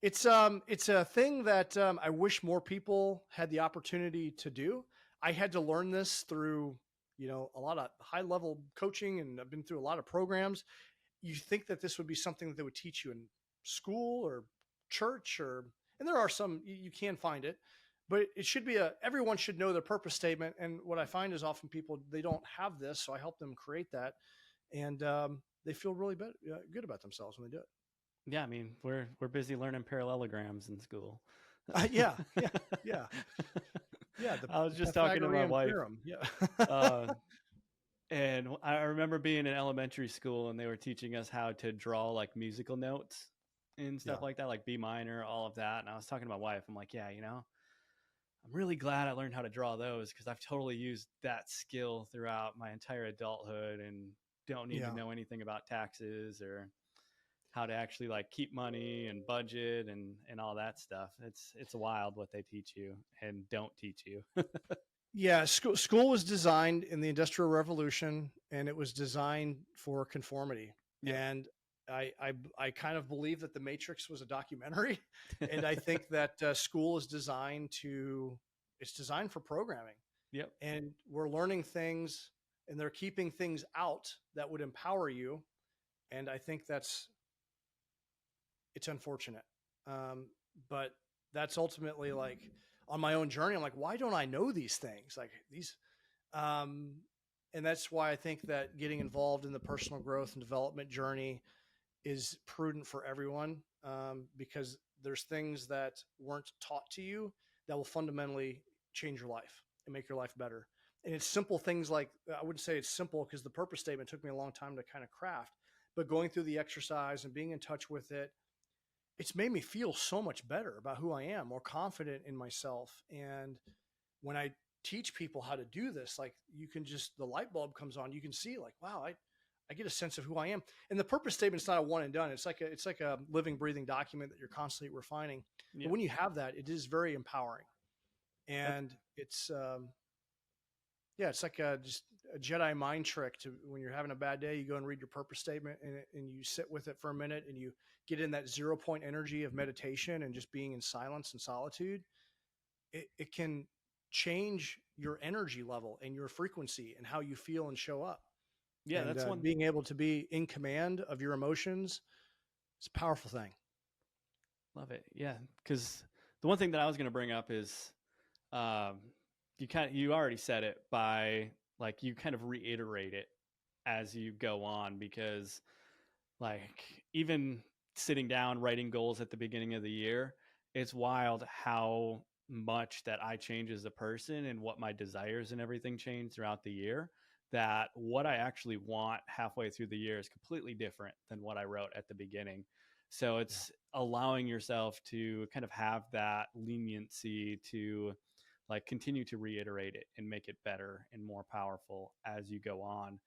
S1: it's a thing that I wish more people had the opportunity to do. I had to learn this through, a lot of high level coaching, and I've been through a lot of programs. You think that this would be something that they would teach you in school or church, and there are some, you can find it, but it should be everyone should know their purpose statement. And what I find is often people, they don't have this. So I help them create that. And they feel really good about themselves when they do it.
S2: Yeah, I mean, we're busy learning parallelograms in school.
S1: Yeah.
S2: I was just talking to my wife.
S1: Yeah.
S2: And I remember being in elementary school, and they were teaching us how to draw like musical notes and stuff like that, like B minor, all of that. And I was talking to my wife. I'm like, yeah, I'm really glad I learned how to draw those, because I've totally used that skill throughout my entire adulthood and don't need to know anything about taxes or how to actually like keep money and budget and all that stuff. It's wild what they teach you and don't teach you.
S1: Yeah, school was designed in the Industrial Revolution, and it was designed for conformity.
S2: Yep.
S1: And I kind of believe that The Matrix was a documentary, and I think that school is designed to it's designed for programming,
S2: Yep.
S1: and we're learning things, and they're keeping things out that would empower you, and I think it's unfortunate. But that's ultimately like on my own journey. I'm like, why don't I know these things? Like these, um, and that's why I think that getting involved in the personal growth and development journey is prudent for everyone, because there's things that weren't taught to you that will fundamentally change your life and make your life better. And it's simple things like, I wouldn't say it's simple because the purpose statement took me a long time to kind of craft, but going through the exercise and being in touch with it, it's made me feel so much better about who I am, more confident in myself. And when I teach people how to do this, like you can just, the light bulb comes on, you can see like, wow, I get a sense of who I am. And the purpose statement's not a one and done. It's like a living, breathing document that you're constantly refining.
S2: Yep.
S1: But when you have that, it is very empowering. And it's like just a Jedi mind trick to when you're having a bad day, you go and read your purpose statement and you sit with it for a minute and you get in that 0 point energy of meditation and just being in silence and solitude. It can change your energy level and your frequency and how you feel and show up.
S2: Yeah,
S1: and,
S2: that's one.
S1: being able to be in command of your emotions. It's a powerful thing.
S2: Love it. Yeah, because the one thing that I was going to bring up is, you already said it by like you kind of reiterate it as you go on, because like even sitting down writing goals at the beginning of the year, it's wild how much that I change as a person and what my desires and everything change throughout the year, that what I actually want halfway through the year is completely different than what I wrote at the beginning. So it's allowing yourself to kind of have that leniency to like continue to reiterate it and make it better and more powerful as you go on.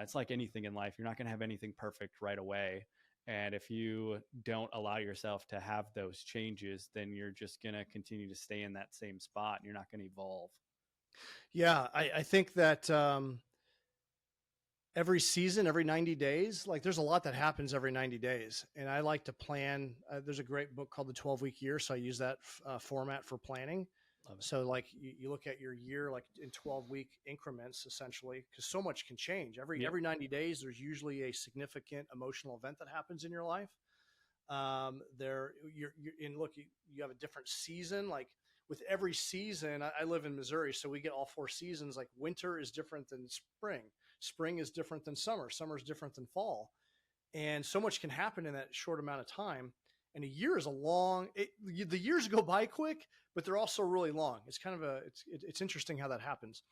S2: It's like anything in life. You're not going to have anything perfect right away. And if you don't allow yourself to have those changes, then you're just going to continue to stay in that same spot and you're not going to evolve.
S1: Yeah, I think that every season, every 90 days, like there's a lot that happens every 90 days. And I like to plan. There's a great book called The 12-Week Year. So I use that format for planning. So like you look at your year, like in 12-week increments, essentially, because so much can change every 90 days. There's usually a significant emotional event that happens in your life. You're in, look, you have a different season. Like with every season, I live in Missouri, so we get all 4 seasons. Like winter is different than spring. Spring is different than summer. Summer is different than fall. And so much can happen in that short amount of time. And a year is the years go by quick, but they're also really long. It's kind of it's interesting how that happens.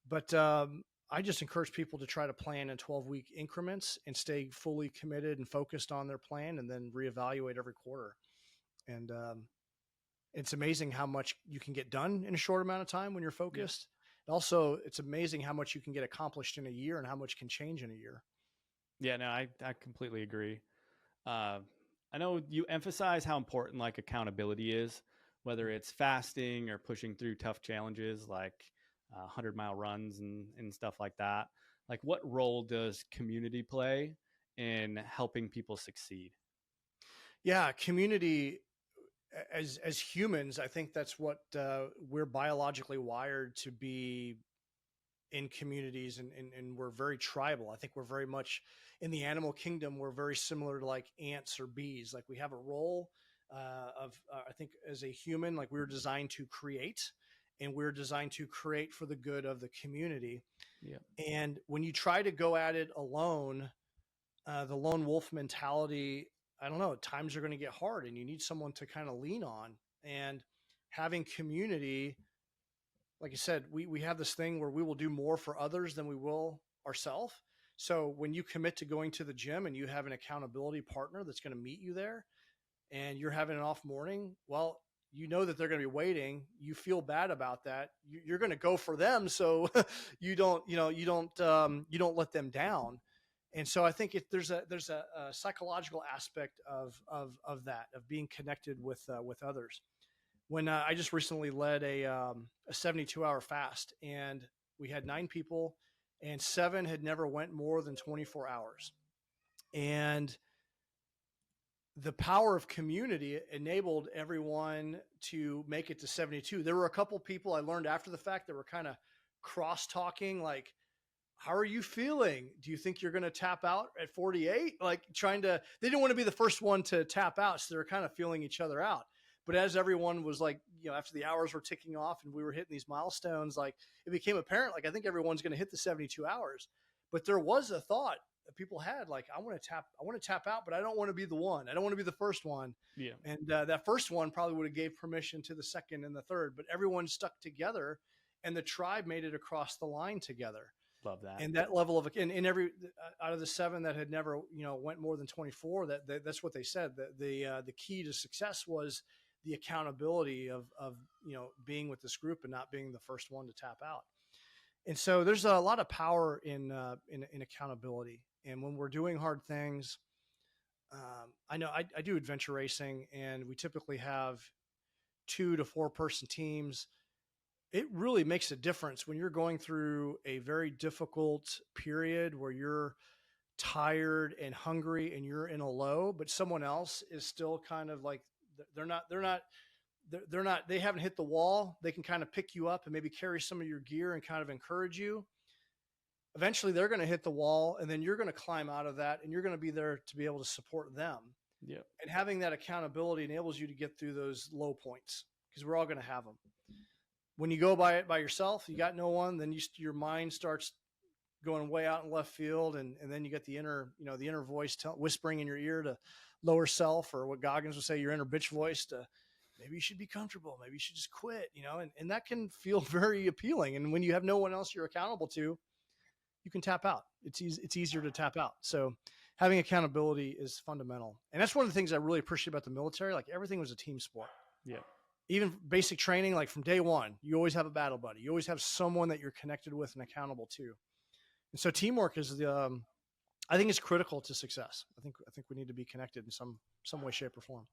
S1: But I just encourage people to try to plan in 12-week increments and stay fully committed and focused on their plan, and then reevaluate every quarter. And it's amazing how much you can get done in a short amount of time when you're focused. Yeah. Also, it's amazing how much you can get accomplished in a year and how much can change in a year.
S2: Yeah, no, I completely agree. I know you emphasize how important like accountability is, whether it's fasting or pushing through tough challenges like 100-mile runs and stuff like that. Like what role does community play in helping people succeed?
S1: Yeah, community, as humans, I think that's what we're biologically wired to be in communities, and we're very tribal. I think we're very much in the animal kingdom. We're very similar to like ants or bees. Like we have a role I think as a human, like we were designed to create, and we're designed to create for the good of the community.
S2: Yeah.
S1: And when you try to go at it alone, the lone wolf mentality, I don't know, times are going to get hard and you need someone to kind of lean on. And having community, like I said, we have this thing where we will do more for others than we will ourselves. So when you commit to going to the gym and you have an accountability partner that's going to meet you there, and you're having an off morning, well, you know that they're going to be waiting. You feel bad about that. You're going to go for them. So you don't let them down. And so I think there's a psychological aspect of that, of being connected with others. When I just recently led a 72-hour fast, and we had 9 people, and 7 had never went more than 24 hours. And the power of community enabled everyone to make it to 72. There were a couple people I learned after the fact that were kind of cross talking, like, how are you feeling? Do you think you're going to tap out at 48? Like, they didn't want to be the first one to tap out. So they're kind of feeling each other out. But as everyone was like, after the hours were ticking off and we were hitting these milestones, like, it became apparent, like, I think everyone's going to hit the 72 hours. But there was a thought that people had, like, I want to tap out, but I don't want to be the one. I don't want to be the first one.
S2: Yeah.
S1: And that first one probably would have gave permission to the second and the third, but everyone stuck together, and the tribe made it across the line together.
S2: Love that.
S1: And that level of, in every, out of the 7 that had never, went more than 24, that's what they said. The key to success was the accountability of, being with this group and not being the first one to tap out. And so there's a lot of power in accountability. And when we're doing hard things, I know I do adventure racing, and we typically have 2 to 4 person teams. It really makes a difference when you're going through a very difficult period where you're tired and hungry and you're in a low, but someone else is still kind of like, they haven't hit the wall. They can kind of pick you up and maybe carry some of your gear and kind of encourage you. Eventually they're going to hit the wall, and then you're going to climb out of that, and you're going to be there to be able to support them.
S2: Yeah.
S1: And having that accountability enables you to get through those low points, because we're all going to have them. When you go by it by yourself, you got no one, then your mind starts going way out in left field. And then you get the inner voice whispering in your ear to lower self, or what Goggins would say, your inner bitch voice to, maybe you should be comfortable. Maybe you should just quit, and that can feel very appealing. And when you have no one else you're accountable to, you can tap out. It's easier to tap out. So having accountability is fundamental. And that's one of the things I really appreciate about the military. Like, everything was a team sport.
S2: Yeah.
S1: Even basic training, like from day one, you always have a battle buddy. You always have someone that you're connected with and accountable to. And so teamwork is I think it's critical to success. I think we need to be connected in some way, shape, or form.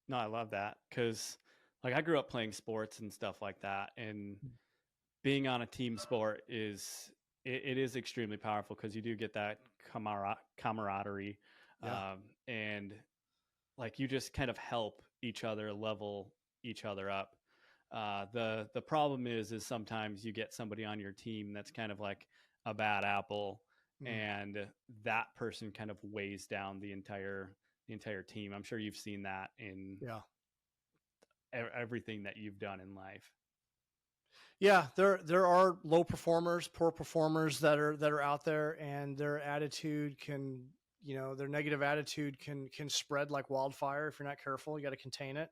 S2: No, I love that, because like I grew up playing sports and stuff like that, and being on a team sport is extremely powerful, because you do get that camaraderie, and like you just kind of help each other level each other up. The problem is sometimes you get somebody on your team that's kind of like a bad apple, and that person kind of weighs down the entire team. I'm sure you've seen that in everything that you've done in life.
S1: Yeah, there are low performers, poor performers that are out there, and their attitude can, their negative attitude can spread like wildfire if you're not careful. You got to contain it.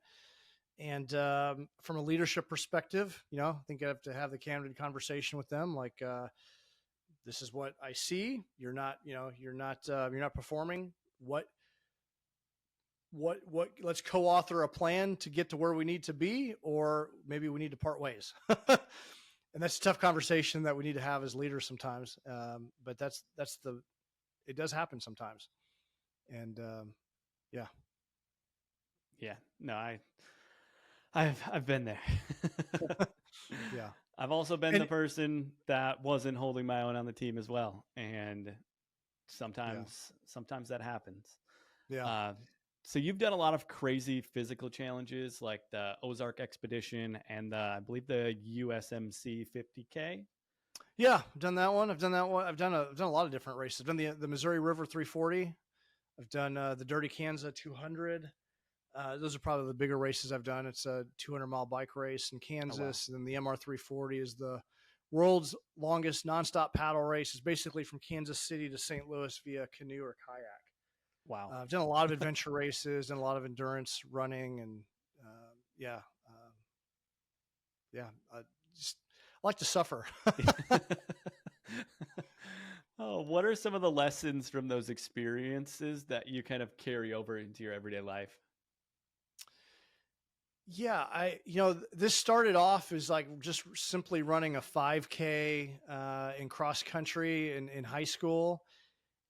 S1: And from a leadership perspective, I think I have to have the candid conversation with them. Like, this is what I see. You're not performing. What let's co-author a plan to get to where we need to be, or maybe we need to part ways. And that's a tough conversation that we need to have as leaders sometimes. But it does happen sometimes. And yeah.
S2: No, I've been there.
S1: Yeah.
S2: I've also been the person that wasn't holding my own on the team as well. And sometimes that happens.
S1: Yeah.
S2: So you've done a lot of crazy physical challenges, like the Ozark Expedition and I believe the USMC 50K.
S1: Yeah, I've done that one. I've done a lot of different races. I've done the Missouri River 340. I've done the Dirty Kansas 200. Those are probably the bigger races I've done. It's a 200-mile bike race in Kansas. Oh, wow. And then the MR 340 is the world's longest nonstop paddle race. It's basically from Kansas City to St. Louis via canoe or kayak.
S2: Wow.
S1: I've done a lot of adventure races and a lot of endurance running, and I like to suffer.
S2: Oh, what are some of the lessons from those experiences that you kind of carry over into your everyday life?
S1: Yeah, this started off as like just simply running a 5K in cross country in high school.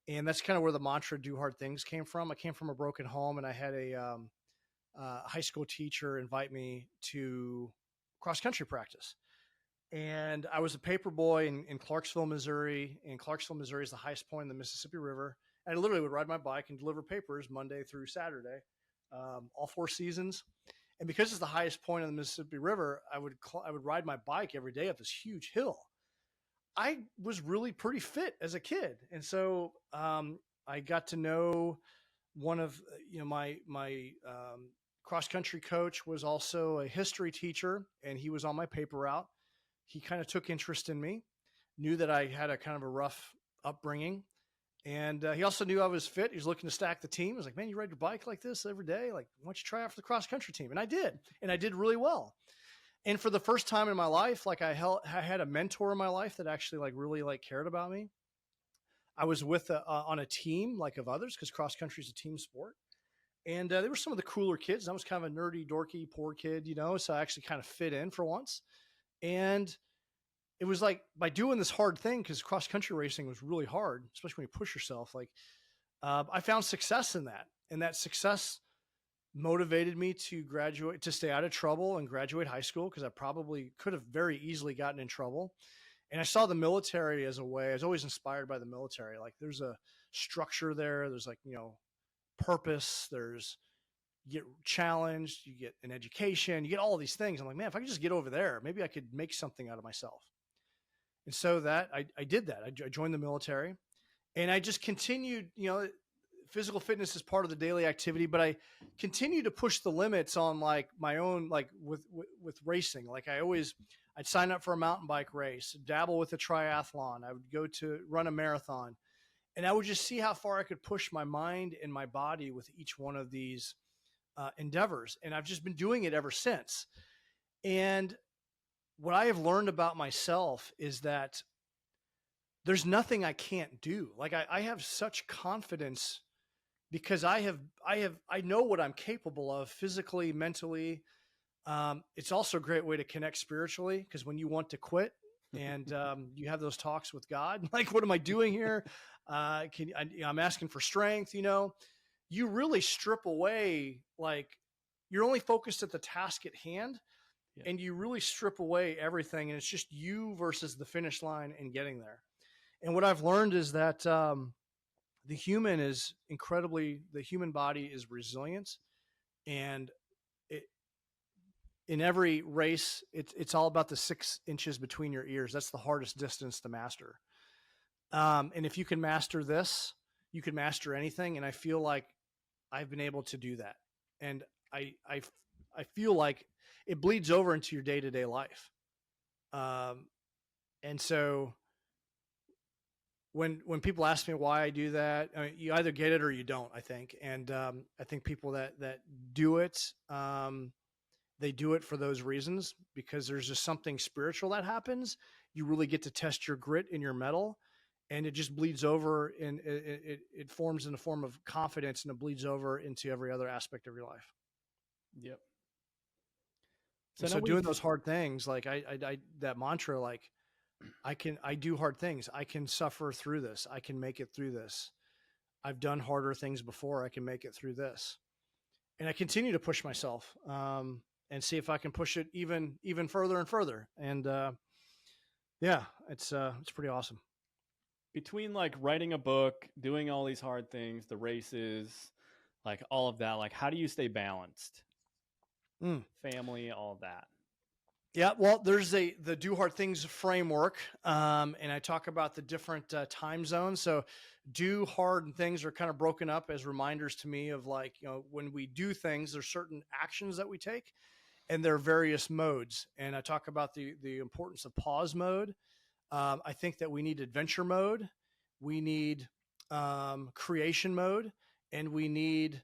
S1: And that's kind of where the mantra "do hard things" came from. I came from a broken home, and I had a high school teacher invite me to cross country practice. And I was a paper boy in Clarksville, Missouri. And Clarksville, Missouri is the highest point in the Mississippi River. And I literally would ride my bike and deliver papers Monday through Saturday, all 4 seasons. And because it's the highest point in the Mississippi River, I would ride my bike every day up this huge hill. I was really pretty fit as a kid, and so I got to know one of my cross country coach was also a history teacher, and he was on my paper route. He kind of took interest in me, knew that I had a kind of a rough upbringing, and he also knew I was fit. He was looking to stack the team. He was like, "Man, you ride your bike like this every day? Like, why don't you try out for the cross country team?" And I did really well. And for the first time in my life, like I had a mentor in my life that actually like really like cared about me. I was with on a team like of others, because cross country is a team sport. And they were some of the cooler kids. I was kind of a nerdy, dorky, poor kid, so I actually kind of fit in for once. And it was like by doing this hard thing, because cross country racing was really hard, especially when you push yourself. Like I found success in that, and that success motivated me to graduate, to stay out of trouble and graduate high school, because I probably could have very easily gotten in trouble. And I saw the military as a way. I was always inspired by the military. Like there's a structure there. There's like, purpose. There's, you get challenged, you get an education, you get all of these things. I'm like, man, if I could just get over there, maybe I could make something out of myself. And so that I did that. I joined the military, and I just continued, physical fitness is part of the daily activity, but I continue to push the limits on like my own, like with racing. Like I'd sign up for a mountain bike race, dabble with a triathlon. I would go to run a marathon, and I would just see how far I could push my mind and my body with each one of these endeavors. And I've just been doing it ever since. And what I have learned about myself is that there's nothing I can't do. Like I have such confidence, because I know what I'm capable of physically, mentally. It's also a great way to connect spiritually, because when you want to quit and you have those talks with God, like, what am I doing here? I'm asking for strength, you really strip away, like you're only focused at the task at hand, and you really strip away everything. And it's just you versus the finish line and getting there. And what I've learned is that, the human body is resilient, and in every race, it's all about the 6 inches between your ears. That's the hardest distance to master. And if you can master this, you can master anything. And I feel like I've been able to do that. And I feel like it bleeds over into your day-to-day life. And so when people ask me why I do that, I mean, you either get it or you don't, I think. And I think people that do it, they do it for those reasons, because there's just something spiritual that happens. You really get to test your grit and your mettle, and it just bleeds over, and it forms in the form of confidence, and it bleeds over into every other aspect of your life.
S2: Yep.
S1: So doing those hard things, like I that mantra, like I do hard things. I can suffer through this. I can make it through this. I've done harder things before. I can make it through this. And I continue to push myself, and see if I can push it even further and further. And yeah, it's pretty awesome.
S2: Between like writing a book, doing all these hard things, the races, like all of that, like how do you stay balanced? Family, all of that.
S1: Yeah, well, there's the do hard things framework, and I talk about the different time zones. So do hard things are kind of broken up as reminders to me of, like, when we do things, there's certain actions that we take, and there are various modes. And I talk about the importance of pause mode. I think that we need adventure mode, we need creation mode, and we need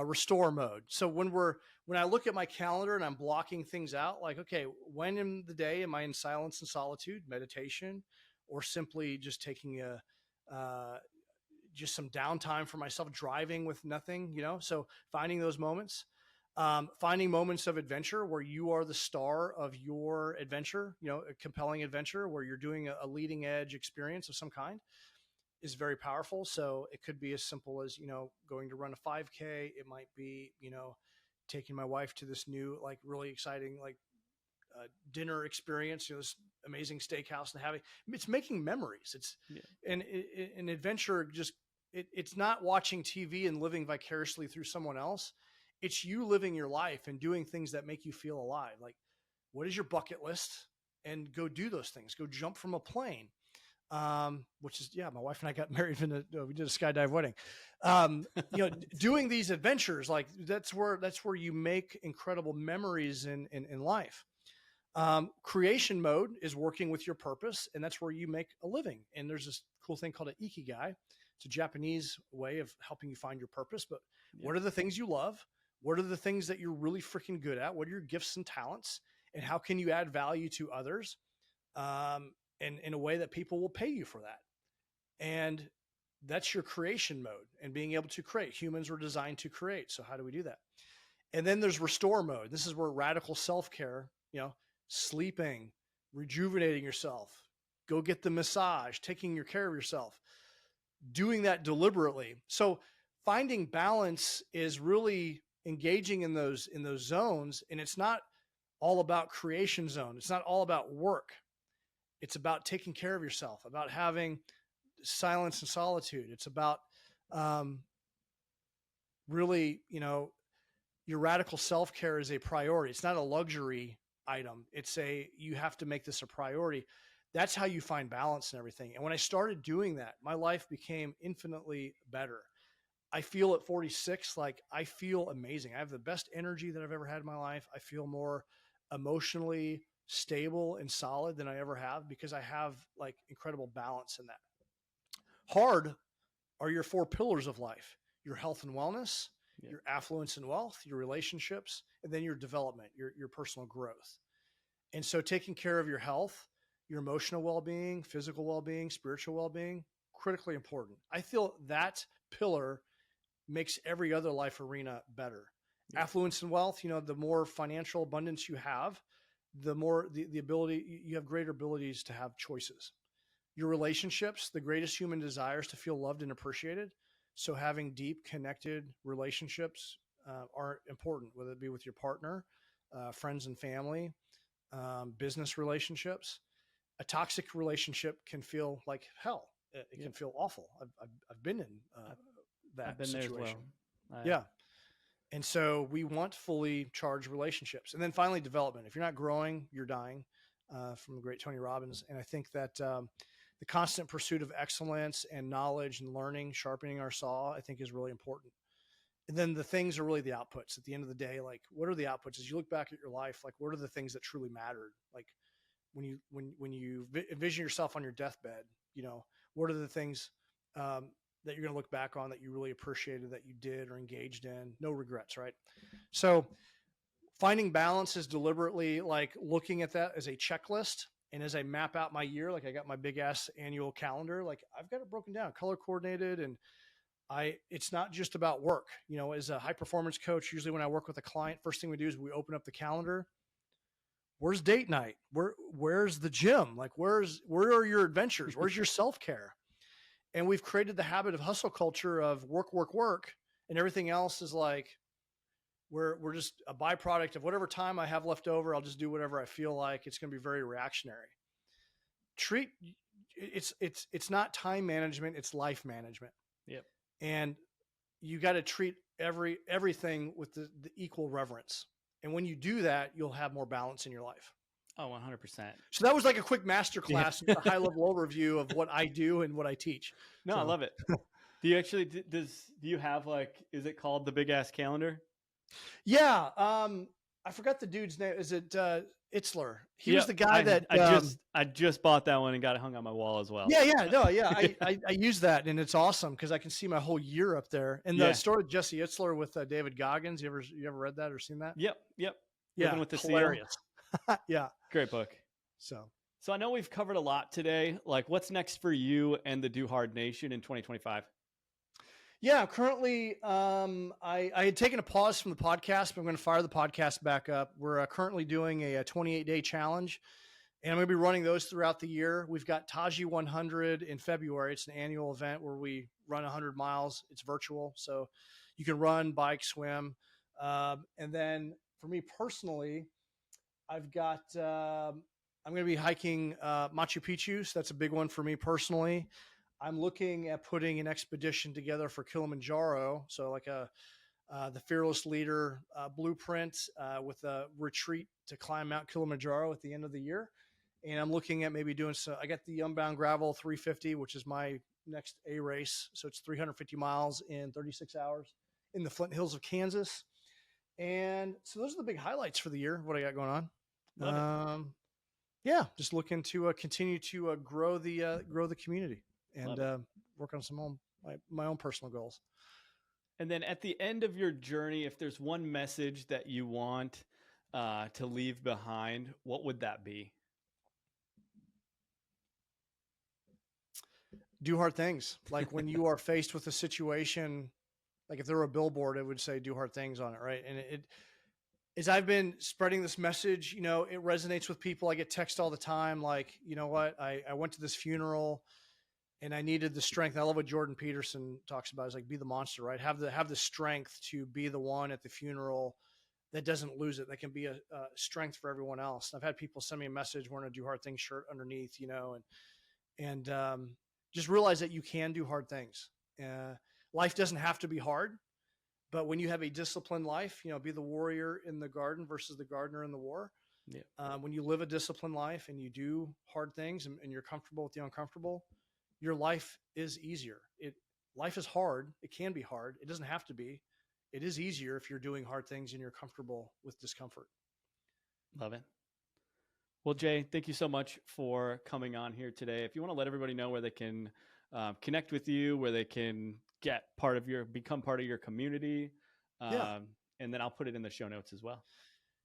S1: restore mode. So when I look at my calendar and I'm blocking things out, like, okay, when in the day am I in silence and solitude, meditation, or simply just taking just some downtime for myself, driving with nothing, So finding those moments, finding moments of adventure where you are the star of your adventure, a compelling adventure where you're doing a leading edge experience of some kind. is very powerful. So it could be as simple as, going to run a 5K. It might be, taking my wife to this new, like really exciting, like dinner experience, this amazing steakhouse, and it's making memories. It's an adventure. It's not watching TV and living vicariously through someone else. It's you living your life and doing things that make you feel alive. Like, what is your bucket list? And go do those things. Go jump from a plane. Which is, my wife and I got married we did a skydive wedding. Doing these adventures, like that's where you make incredible memories in life. Creation mode is working with your purpose, and that's where you make a living. And there's this cool thing called an ikigai. It's a Japanese way of helping you find your purpose. But what are the things you love? What are the things that you're really freaking good at? What are your gifts and talents? And how can you add value to others? And in a way that people will pay you for that. And that's your creation mode and being able to create. Humans were designed to create. So how do we do that? And then there's restore mode. This is where radical self-care, sleeping, rejuvenating yourself, go get the massage, taking care of yourself, doing that deliberately. So finding balance is really engaging in those zones. And it's not all about creation zone. It's not all about work. It's about taking care of yourself, about having silence and solitude. It's about really, your radical self-care is a priority. It's not a luxury item. You have to make this a priority. That's how you find balance and everything. And when I started doing that, my life became infinitely better. I feel at 46, like I feel amazing. I have the best energy that I've ever had in my life. I feel more emotionally stable and solid than I ever have because I have like incredible balance in that. Hard are your 4 pillars of life: your health and wellness, your affluence and wealth, your relationships, and then your development, your personal growth. And so taking care of your health, your emotional well-being, physical well-being, spiritual well-being, critically important. I feel that pillar makes every other life arena better. Affluence and wealth, the more financial abundance you have, the more the ability, you have greater abilities to have choices. Your relationships, the greatest human desires to feel loved and appreciated. So having deep connected relationships are important, whether it be with your partner, friends and family, business relationships. A toxic relationship can feel like hell. It can feel awful. I've been in that
S2: I've been
S1: situation.
S2: There as well.
S1: Yeah. And so we want fully charged relationships. And then finally, development. If you're not growing, you're dying, from the great Tony Robbins. And I think that the constant pursuit of excellence and knowledge and learning, sharpening our saw, I think is really important. And then the things are really the outputs at the end of the day. Like, what are the outputs? As you look back at your life, like, what are the things that truly mattered? Like when you envision yourself on your deathbed, what are the things that you're going to look back on that you really appreciated that you did or engaged in? No regrets, right? So finding balance is deliberately like looking at that as a checklist. And as I map out my year, like I got my big ass annual calendar, like I've got it broken down, color coordinated. And it's not just about work. As a high performance coach, usually when I work with a client, first thing we do is we open up the calendar. Where's date night? Where's the gym? Like, where are your adventures? Where's your self-care? And we've created the habit of hustle culture of work, work, work. And everything else is like, we're just a byproduct of whatever time I have left over. I'll just do whatever I feel like. It's going to be very reactionary. It's not time management. It's life management.
S2: Yep.
S1: And you got to treat everything with the equal reverence. And when you do that, you'll have more balance in your life.
S2: Oh, 100%.
S1: So that was like a quick masterclass, a high level overview of what I do and what I teach.
S2: No, I love it. Do you actually, do you have is it called the Big Ass Calendar?
S1: Yeah. I forgot the dude's name. Is it Itzler? He was the guy
S2: I just bought that one and got it hung on my wall as well.
S1: I use that and it's awesome because I can see my whole year up there. And the story of Jesse Itzler with David Goggins. You ever read that or seen that?
S2: Yep.
S1: Yeah,
S2: Living with the
S1: hilarious. Yeah,
S2: great book. So I know we've covered a lot today. Like, what's next for you and the Do Hard Nation in 2025?
S1: Yeah, currently, I had taken a pause from the podcast, but I'm going to fire the podcast back up. We're currently doing a 28-day challenge. And I'm going to be running those throughout the year. We've got Taji 100 in February. It's an annual event where we run 100 miles. It's virtual, so you can run, bike, swim. And then for me personally, I've got I'm going to be hiking Machu Picchu. So that's a big one for me personally. I'm looking at putting an expedition together for Kilimanjaro. So like the Fearless Leader blueprint with a retreat to climb Mount Kilimanjaro at the end of the year. And I'm looking at maybe doing so. I got the Unbound Gravel 350, which is my next A race. So it's 350 miles in 36 hours in the Flint Hills of Kansas. And so those are the big highlights for the year. What I got going on?
S2: Love it.
S1: Yeah, just looking to continue to grow the community and work on my own personal goals.
S2: And then at the end of your journey, if there's one message that you want to leave behind, what would that be?
S1: Do hard things. Like when you are faced with a situation, like if there were a billboard, it would say "do hard things" on it, right? And as I've been spreading this message, it resonates with people. I get text all the time, like, you know what? I went to this funeral and I needed the strength. I love what Jordan Peterson talks about. Is like, be the monster, right? Have the strength to be the one at the funeral that doesn't lose it. That can be a strength for everyone else. And I've had people send me a message wearing a "do hard things" shirt underneath, and just realize that you can do hard things. Life doesn't have to be hard, but when you have a disciplined life, be the warrior in the garden versus the gardener in the war.
S2: Yeah.
S1: When you live a disciplined life and you do hard things and you're comfortable with the uncomfortable, your life is easier. Life is hard. It can be hard. It doesn't have to be. It is easier if you're doing hard things and you're comfortable with discomfort.
S2: Love it. Well, Jay, thank you so much for coming on here today. If you want to let everybody know where they can connect with you, where they can become part of your community, and then I'll put it in the show notes as well.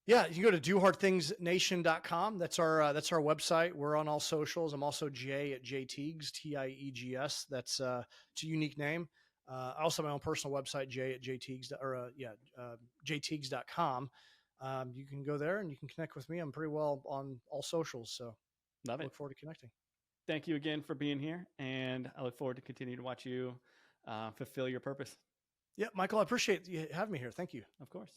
S1: Yeah, you can go to dohardthingsnation.com. That's our website. We're on all socials. I'm also Jay at Jay Tiegs, Tiegs. That's it's a unique name. I also have my own personal website, Jay at jtiegs.com. You can go there and you can connect with me. I'm pretty well on all socials, so
S2: Love it.
S1: Look forward to connecting.
S2: Thank you again for being here, and I look forward to continuing to watch you fulfill your purpose.
S1: Yeah, Michael, I appreciate you having me here. Thank you.
S2: Of course.